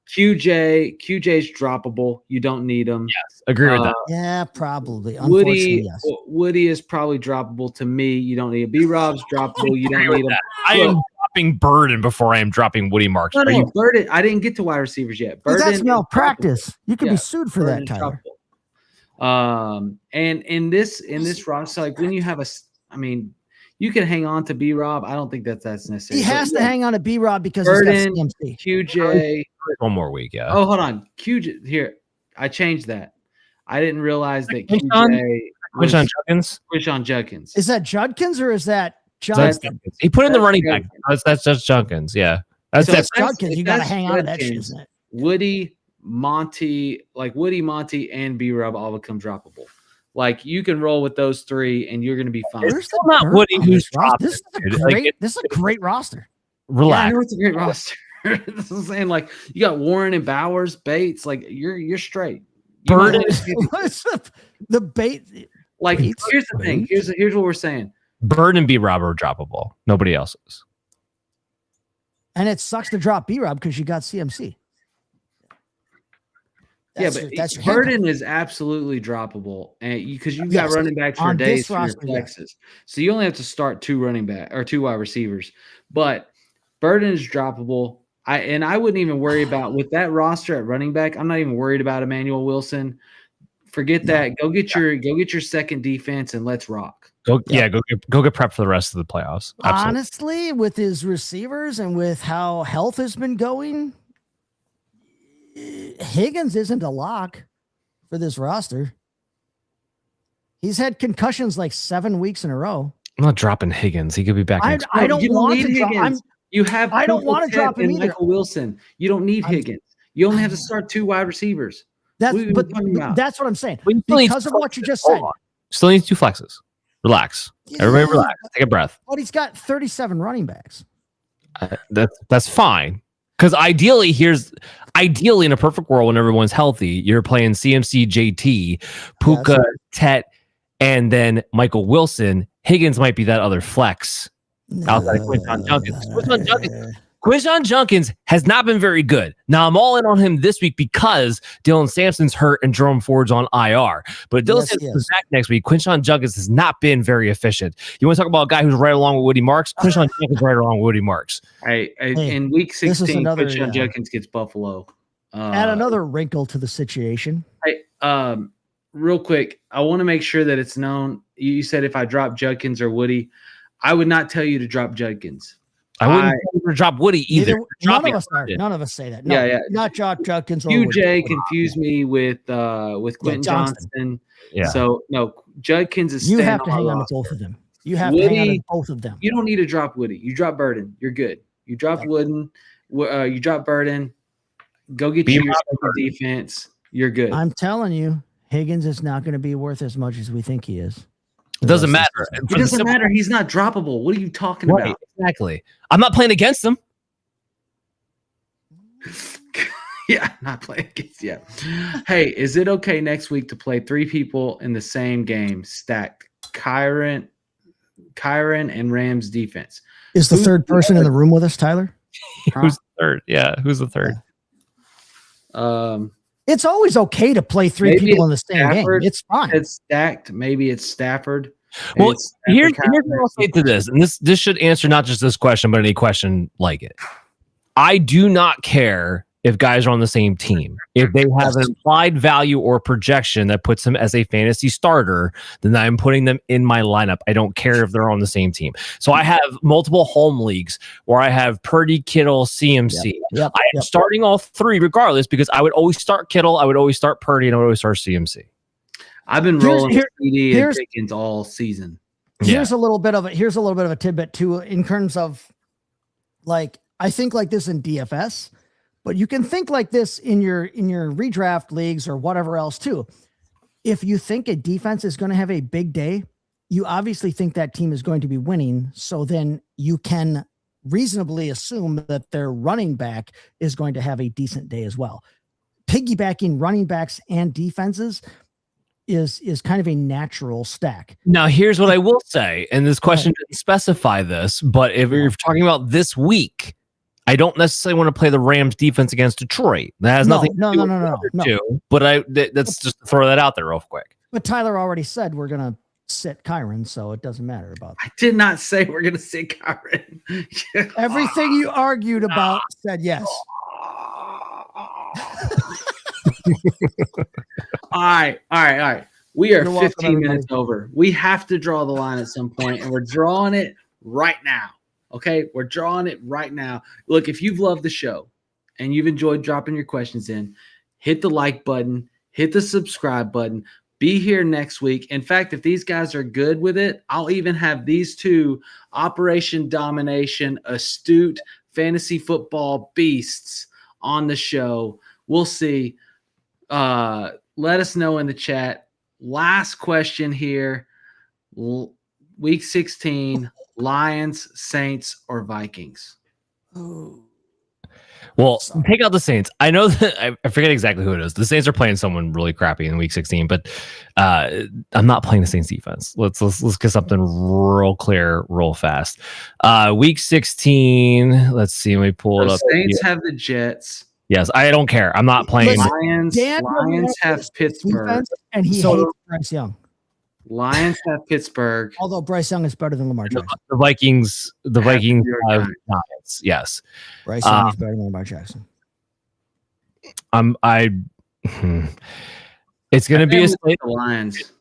Speaker 1: QJ's droppable. You don't need him.
Speaker 2: Yes, agree with that.
Speaker 3: Yeah, probably. Unfortunately, yes.
Speaker 1: Woody is probably droppable to me. You don't need it. B-Rob's droppable. You don't need him.
Speaker 2: I am dropping Burden before I am dropping Woody Marks.
Speaker 1: No, Burden. I didn't get to wide receivers yet. Burden,
Speaker 3: that's malpractice. You could be sued for that, Tyler.
Speaker 1: And in this roster, like when you have you can hang on to B-Rob. I don't think that's necessary.
Speaker 3: He has to hang on to B-Rob because
Speaker 1: Burden,
Speaker 3: he's got CMC.
Speaker 1: QJ.
Speaker 2: One more week, yeah.
Speaker 1: Oh, hold on. QJ here. I changed that. I didn't realize that QJ was Quishon Judkins.
Speaker 3: Is that Judkins or is that Johnson?
Speaker 2: He put in the running back. That's just Judkins, yeah. That's
Speaker 3: Judkins. You got to hang on to that shit, isn't it?
Speaker 1: Woody, Monty, and B-Rob all become droppable. Like you can roll with those three, and you're going to be fine.
Speaker 3: There's still not Woody who's dropped. This is a great roster.
Speaker 2: Relax.
Speaker 1: Yeah, it's a great roster. This is saying like you got Warren and Bowers, Bates. Like you're straight.
Speaker 3: Burden. The bait.
Speaker 1: Like here's the thing. Here's what we're saying.
Speaker 2: Bird and B-Rob are droppable. Nobody else is.
Speaker 3: And it sucks to drop B-Rob because you got CMC. That's your
Speaker 1: Burden is absolutely droppable, and because you've got running backs for
Speaker 3: on
Speaker 1: days
Speaker 3: this
Speaker 1: for your
Speaker 3: roster,
Speaker 1: flexes, so you only have to start 2 wide receivers. But Burden is droppable. I wouldn't even worry about with that roster at running back. I'm not even worried about Emmanuel Wilson. Forget that. Go get your second defense and let's rock.
Speaker 2: Go get prep for the rest of the playoffs. Absolutely.
Speaker 3: Honestly, with his receivers and with how health has been going, Higgins isn't a lock for this roster. He's had concussions like 7 weeks in a row.
Speaker 2: I'm not dropping Higgins. He could be back.
Speaker 3: I don't want to drop Higgins.
Speaker 1: I
Speaker 3: don't want to drop him either.
Speaker 1: Michael Wilson. You don't need Higgins. You only have to start 2 wide receivers.
Speaker 3: That's what I'm saying. Because of what you just said.
Speaker 2: Still needs 2 flexes. Relax. Everybody relax. Take a breath.
Speaker 3: But he's got 37 running backs.
Speaker 2: That's fine. Because ideally in a perfect world, when everyone's healthy, you're playing CMC, JT, Puka, Tet, and then Michael Wilson. Higgins might be that other flex outside of Quinshon Judkins. Quinshon Judkins has not been very good. Now, I'm all in on him this week because Dylan Sampson's hurt and Jerome Ford's on IR. But Dylan Sampson is back next week. Quinshon Judkins has not been very efficient. You want to talk about a guy who's right along with Woody Marks? Quinshon Judkins right along with Woody Marks.
Speaker 1: In week 16, Quinshon Judkins gets Buffalo.
Speaker 3: Add another wrinkle to the situation.
Speaker 1: Real quick, I want to make sure that it's known. You said if I drop Judkins or Woody, I would not tell you to drop Judkins.
Speaker 2: I wouldn't tell you to drop Woody either.
Speaker 3: None of us say that. No, not drop Judkins.
Speaker 1: QJ confused me with Quentin Johnston.
Speaker 2: Yeah.
Speaker 1: So no, Judkins is.
Speaker 3: You have to hang on to both of them. You have to hang on to both of them.
Speaker 1: You don't need to drop Woody. You drop Burden. You're good. You drop Wooden. You drop Burden. Go get your defense. You're good.
Speaker 3: I'm telling you, Higgins is not going to be worth as much as we think he is.
Speaker 2: It doesn't matter.
Speaker 1: It doesn't matter. He's not droppable. What are you talking about?
Speaker 2: Exactly. I'm not playing against him.
Speaker 1: Not playing against. Yeah. Hey, is it okay next week to play 3 people in the same game, stacked Kyron and Rams defense?
Speaker 3: Is the third person in the room with us, Tyler?
Speaker 2: Who's the third? Yeah, who's the third?
Speaker 3: It's always okay to play 3 people in the same game. It's fine.
Speaker 1: It's stacked. Maybe it's Stafford.
Speaker 2: Well, here's what I'll say to this, and this should answer not just this question, but any question like it. I do not care if guys are on the same team. If they have an implied value or projection that puts them as a fantasy starter, then I'm putting them in my lineup. I don't care if they're on the same team. So I have multiple home leagues where I have Purdy, Kittle, CMC. I am starting all 3 regardless because I would always start Kittle, I would always start Purdy, and I would always start CMC.
Speaker 1: I've been rolling CD and Pickens all season.
Speaker 3: Here's a little bit of a tidbit too, in terms of like, I think like this in DFS, but you can think like this in your redraft leagues or whatever else too. If you think a defense is going to have a big day, you obviously think that team is going to be winning. So then you can reasonably assume that their running back is going to have a decent day as well. Piggybacking running backs and defenses is kind of a natural stack.
Speaker 2: Now, here's what I will say, and this question didn't specify this, but if you're talking about this week, I don't necessarily want to play the Rams defense against Detroit. That has nothing to do with but that's just to throw that out there real quick.
Speaker 3: But Tyler already said we're going to sit Kyron, so it doesn't matter about that.
Speaker 1: I did not say we're going to sit Kyron.
Speaker 3: Everything you argued about said yes.
Speaker 1: All right. We are 15 minutes over. We have to draw the line at some point, and we're drawing it right now. Okay, we're drawing it right now. Look, if you've loved the show and you've enjoyed dropping your questions in, hit the like button, hit the subscribe button. Be here next week. In fact, if these guys are good with it, I'll even have these 2 Operation Domination, astute fantasy football beasts on the show. We'll see. Let us know in the chat. Last question here. Week 16, Lions, Saints, or Vikings?
Speaker 2: Well, take out the Saints. I know that I forget exactly who it is. The Saints are playing someone really crappy in week 16, but I'm not playing the Saints defense. Let's get something real clear, real fast. Week 16. Let's see. Let me pull it up.
Speaker 1: Saints have the Jets.
Speaker 2: Yes, I don't care. I'm not playing.
Speaker 3: Listen,
Speaker 1: Lions have Pittsburgh.
Speaker 3: Defense, and he hates Bryce Young.
Speaker 1: Lions have Pittsburgh.
Speaker 3: Although Bryce Young is better than Lamar Jackson.
Speaker 2: The Vikings have Giants. Yes.
Speaker 3: Bryce Young is better than Lamar Jackson.
Speaker 2: It's going to be a slight
Speaker 1: the Lions.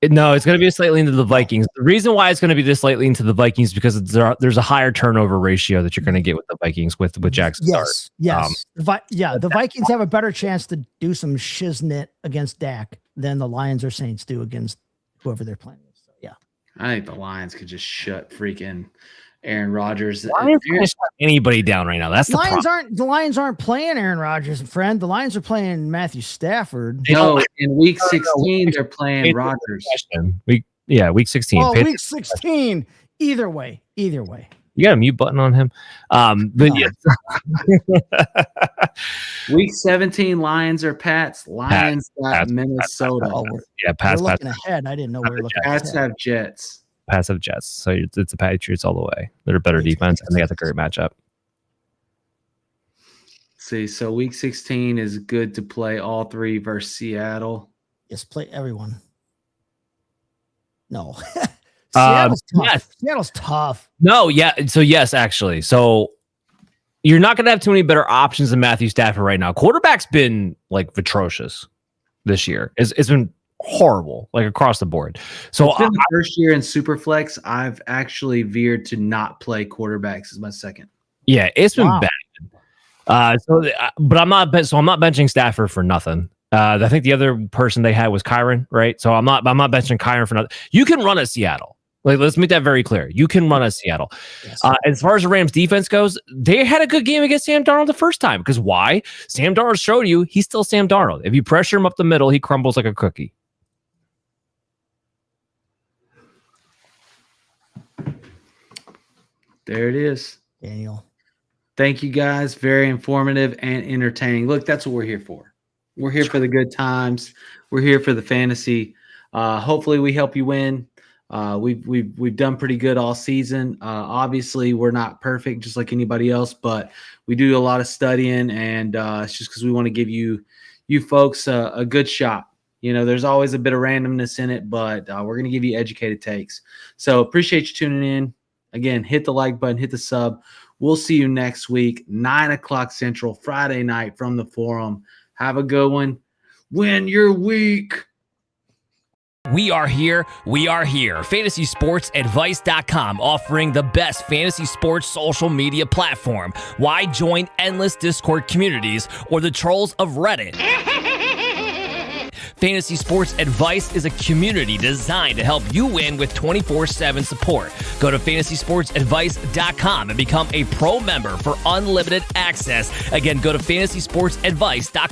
Speaker 2: No, it's going to be a slightly into the Vikings. The reason why it's going to be this slightly into the Vikings because there's a higher turnover ratio that you're going to get with the Vikings with Jackson.
Speaker 3: Yes. The Vikings have a better chance to do some shiznit against Dak than the Lions or Saints do against whoever they're playing with. So, yeah.
Speaker 1: I think the Lions could just shut freaking Aaron Rodgers.
Speaker 2: Lions can't shut anybody down right now. That's the problem.
Speaker 3: The Lions aren't playing Aaron Rodgers, friend. The Lions are playing Matthew Stafford.
Speaker 1: No, in week 16 they're playing Rodgers.
Speaker 2: Week 16.
Speaker 3: Oh, week 16. Either way.
Speaker 2: You got a mute button on him.
Speaker 1: Week 17, Lions or Pats. Lions got Minnesota.
Speaker 2: Pats.
Speaker 3: We're looking ahead. I didn't know we were looking ahead.
Speaker 1: Pats have Jets.
Speaker 2: Pats have Jets. So it's the Patriots all the way. They're a better defense, and they got a great matchup.
Speaker 3: See,
Speaker 1: so week 16 is good to play all three versus Seattle.
Speaker 3: Yes, play everyone. No. Seattle's tough. Yes. Seattle's tough.
Speaker 2: No, yeah. So yes, actually. So you're not going to have too many better options than Matthew Stafford right now. Quarterback's been like atrocious this year. It's been horrible, like across the board. So
Speaker 1: it's been the first year in Superflex, I've actually veered to not play quarterbacks as my second.
Speaker 2: Yeah, it's been bad. But I'm not benching Stafford for nothing. I think the other person they had was Kyron, right? So I'm not benching Kyron for nothing. You can run at Seattle. Like, let's make that very clear. You can run at Seattle. Yes. As far as the Rams defense goes, they had a good game against Sam Darnold the first time. Because why? Sam Darnold showed you he's still Sam Darnold. If you pressure him up the middle, he crumbles like a cookie.
Speaker 1: There it is.
Speaker 3: Daniel.
Speaker 1: Thank you guys. Very informative and entertaining. Look, that's what we're here for. We're here for the good times. We're here for the fantasy. Hopefully we help you win. We've done pretty good all season. Obviously we're not perfect just like anybody else, but we do a lot of studying, and it's just because we want to give you folks a good shot. You know, there's always a bit of randomness in it, but we're going to give you educated takes. So appreciate you tuning in. Again, hit the like button, hit the sub. We'll see you next week, 9 o'clock Central, Friday night from the forum. Have a good one. Win your week.
Speaker 4: We are here. FantasySportsAdvice.com, offering the best fantasy sports social media platform. Why join endless Discord communities or the trolls of Reddit? Fantasy Sports Advice is a community designed to help you win with 24/7 support. Go to FantasySportsAdvice.com and become a pro member for unlimited access. Again, go to FantasySportsAdvice.com.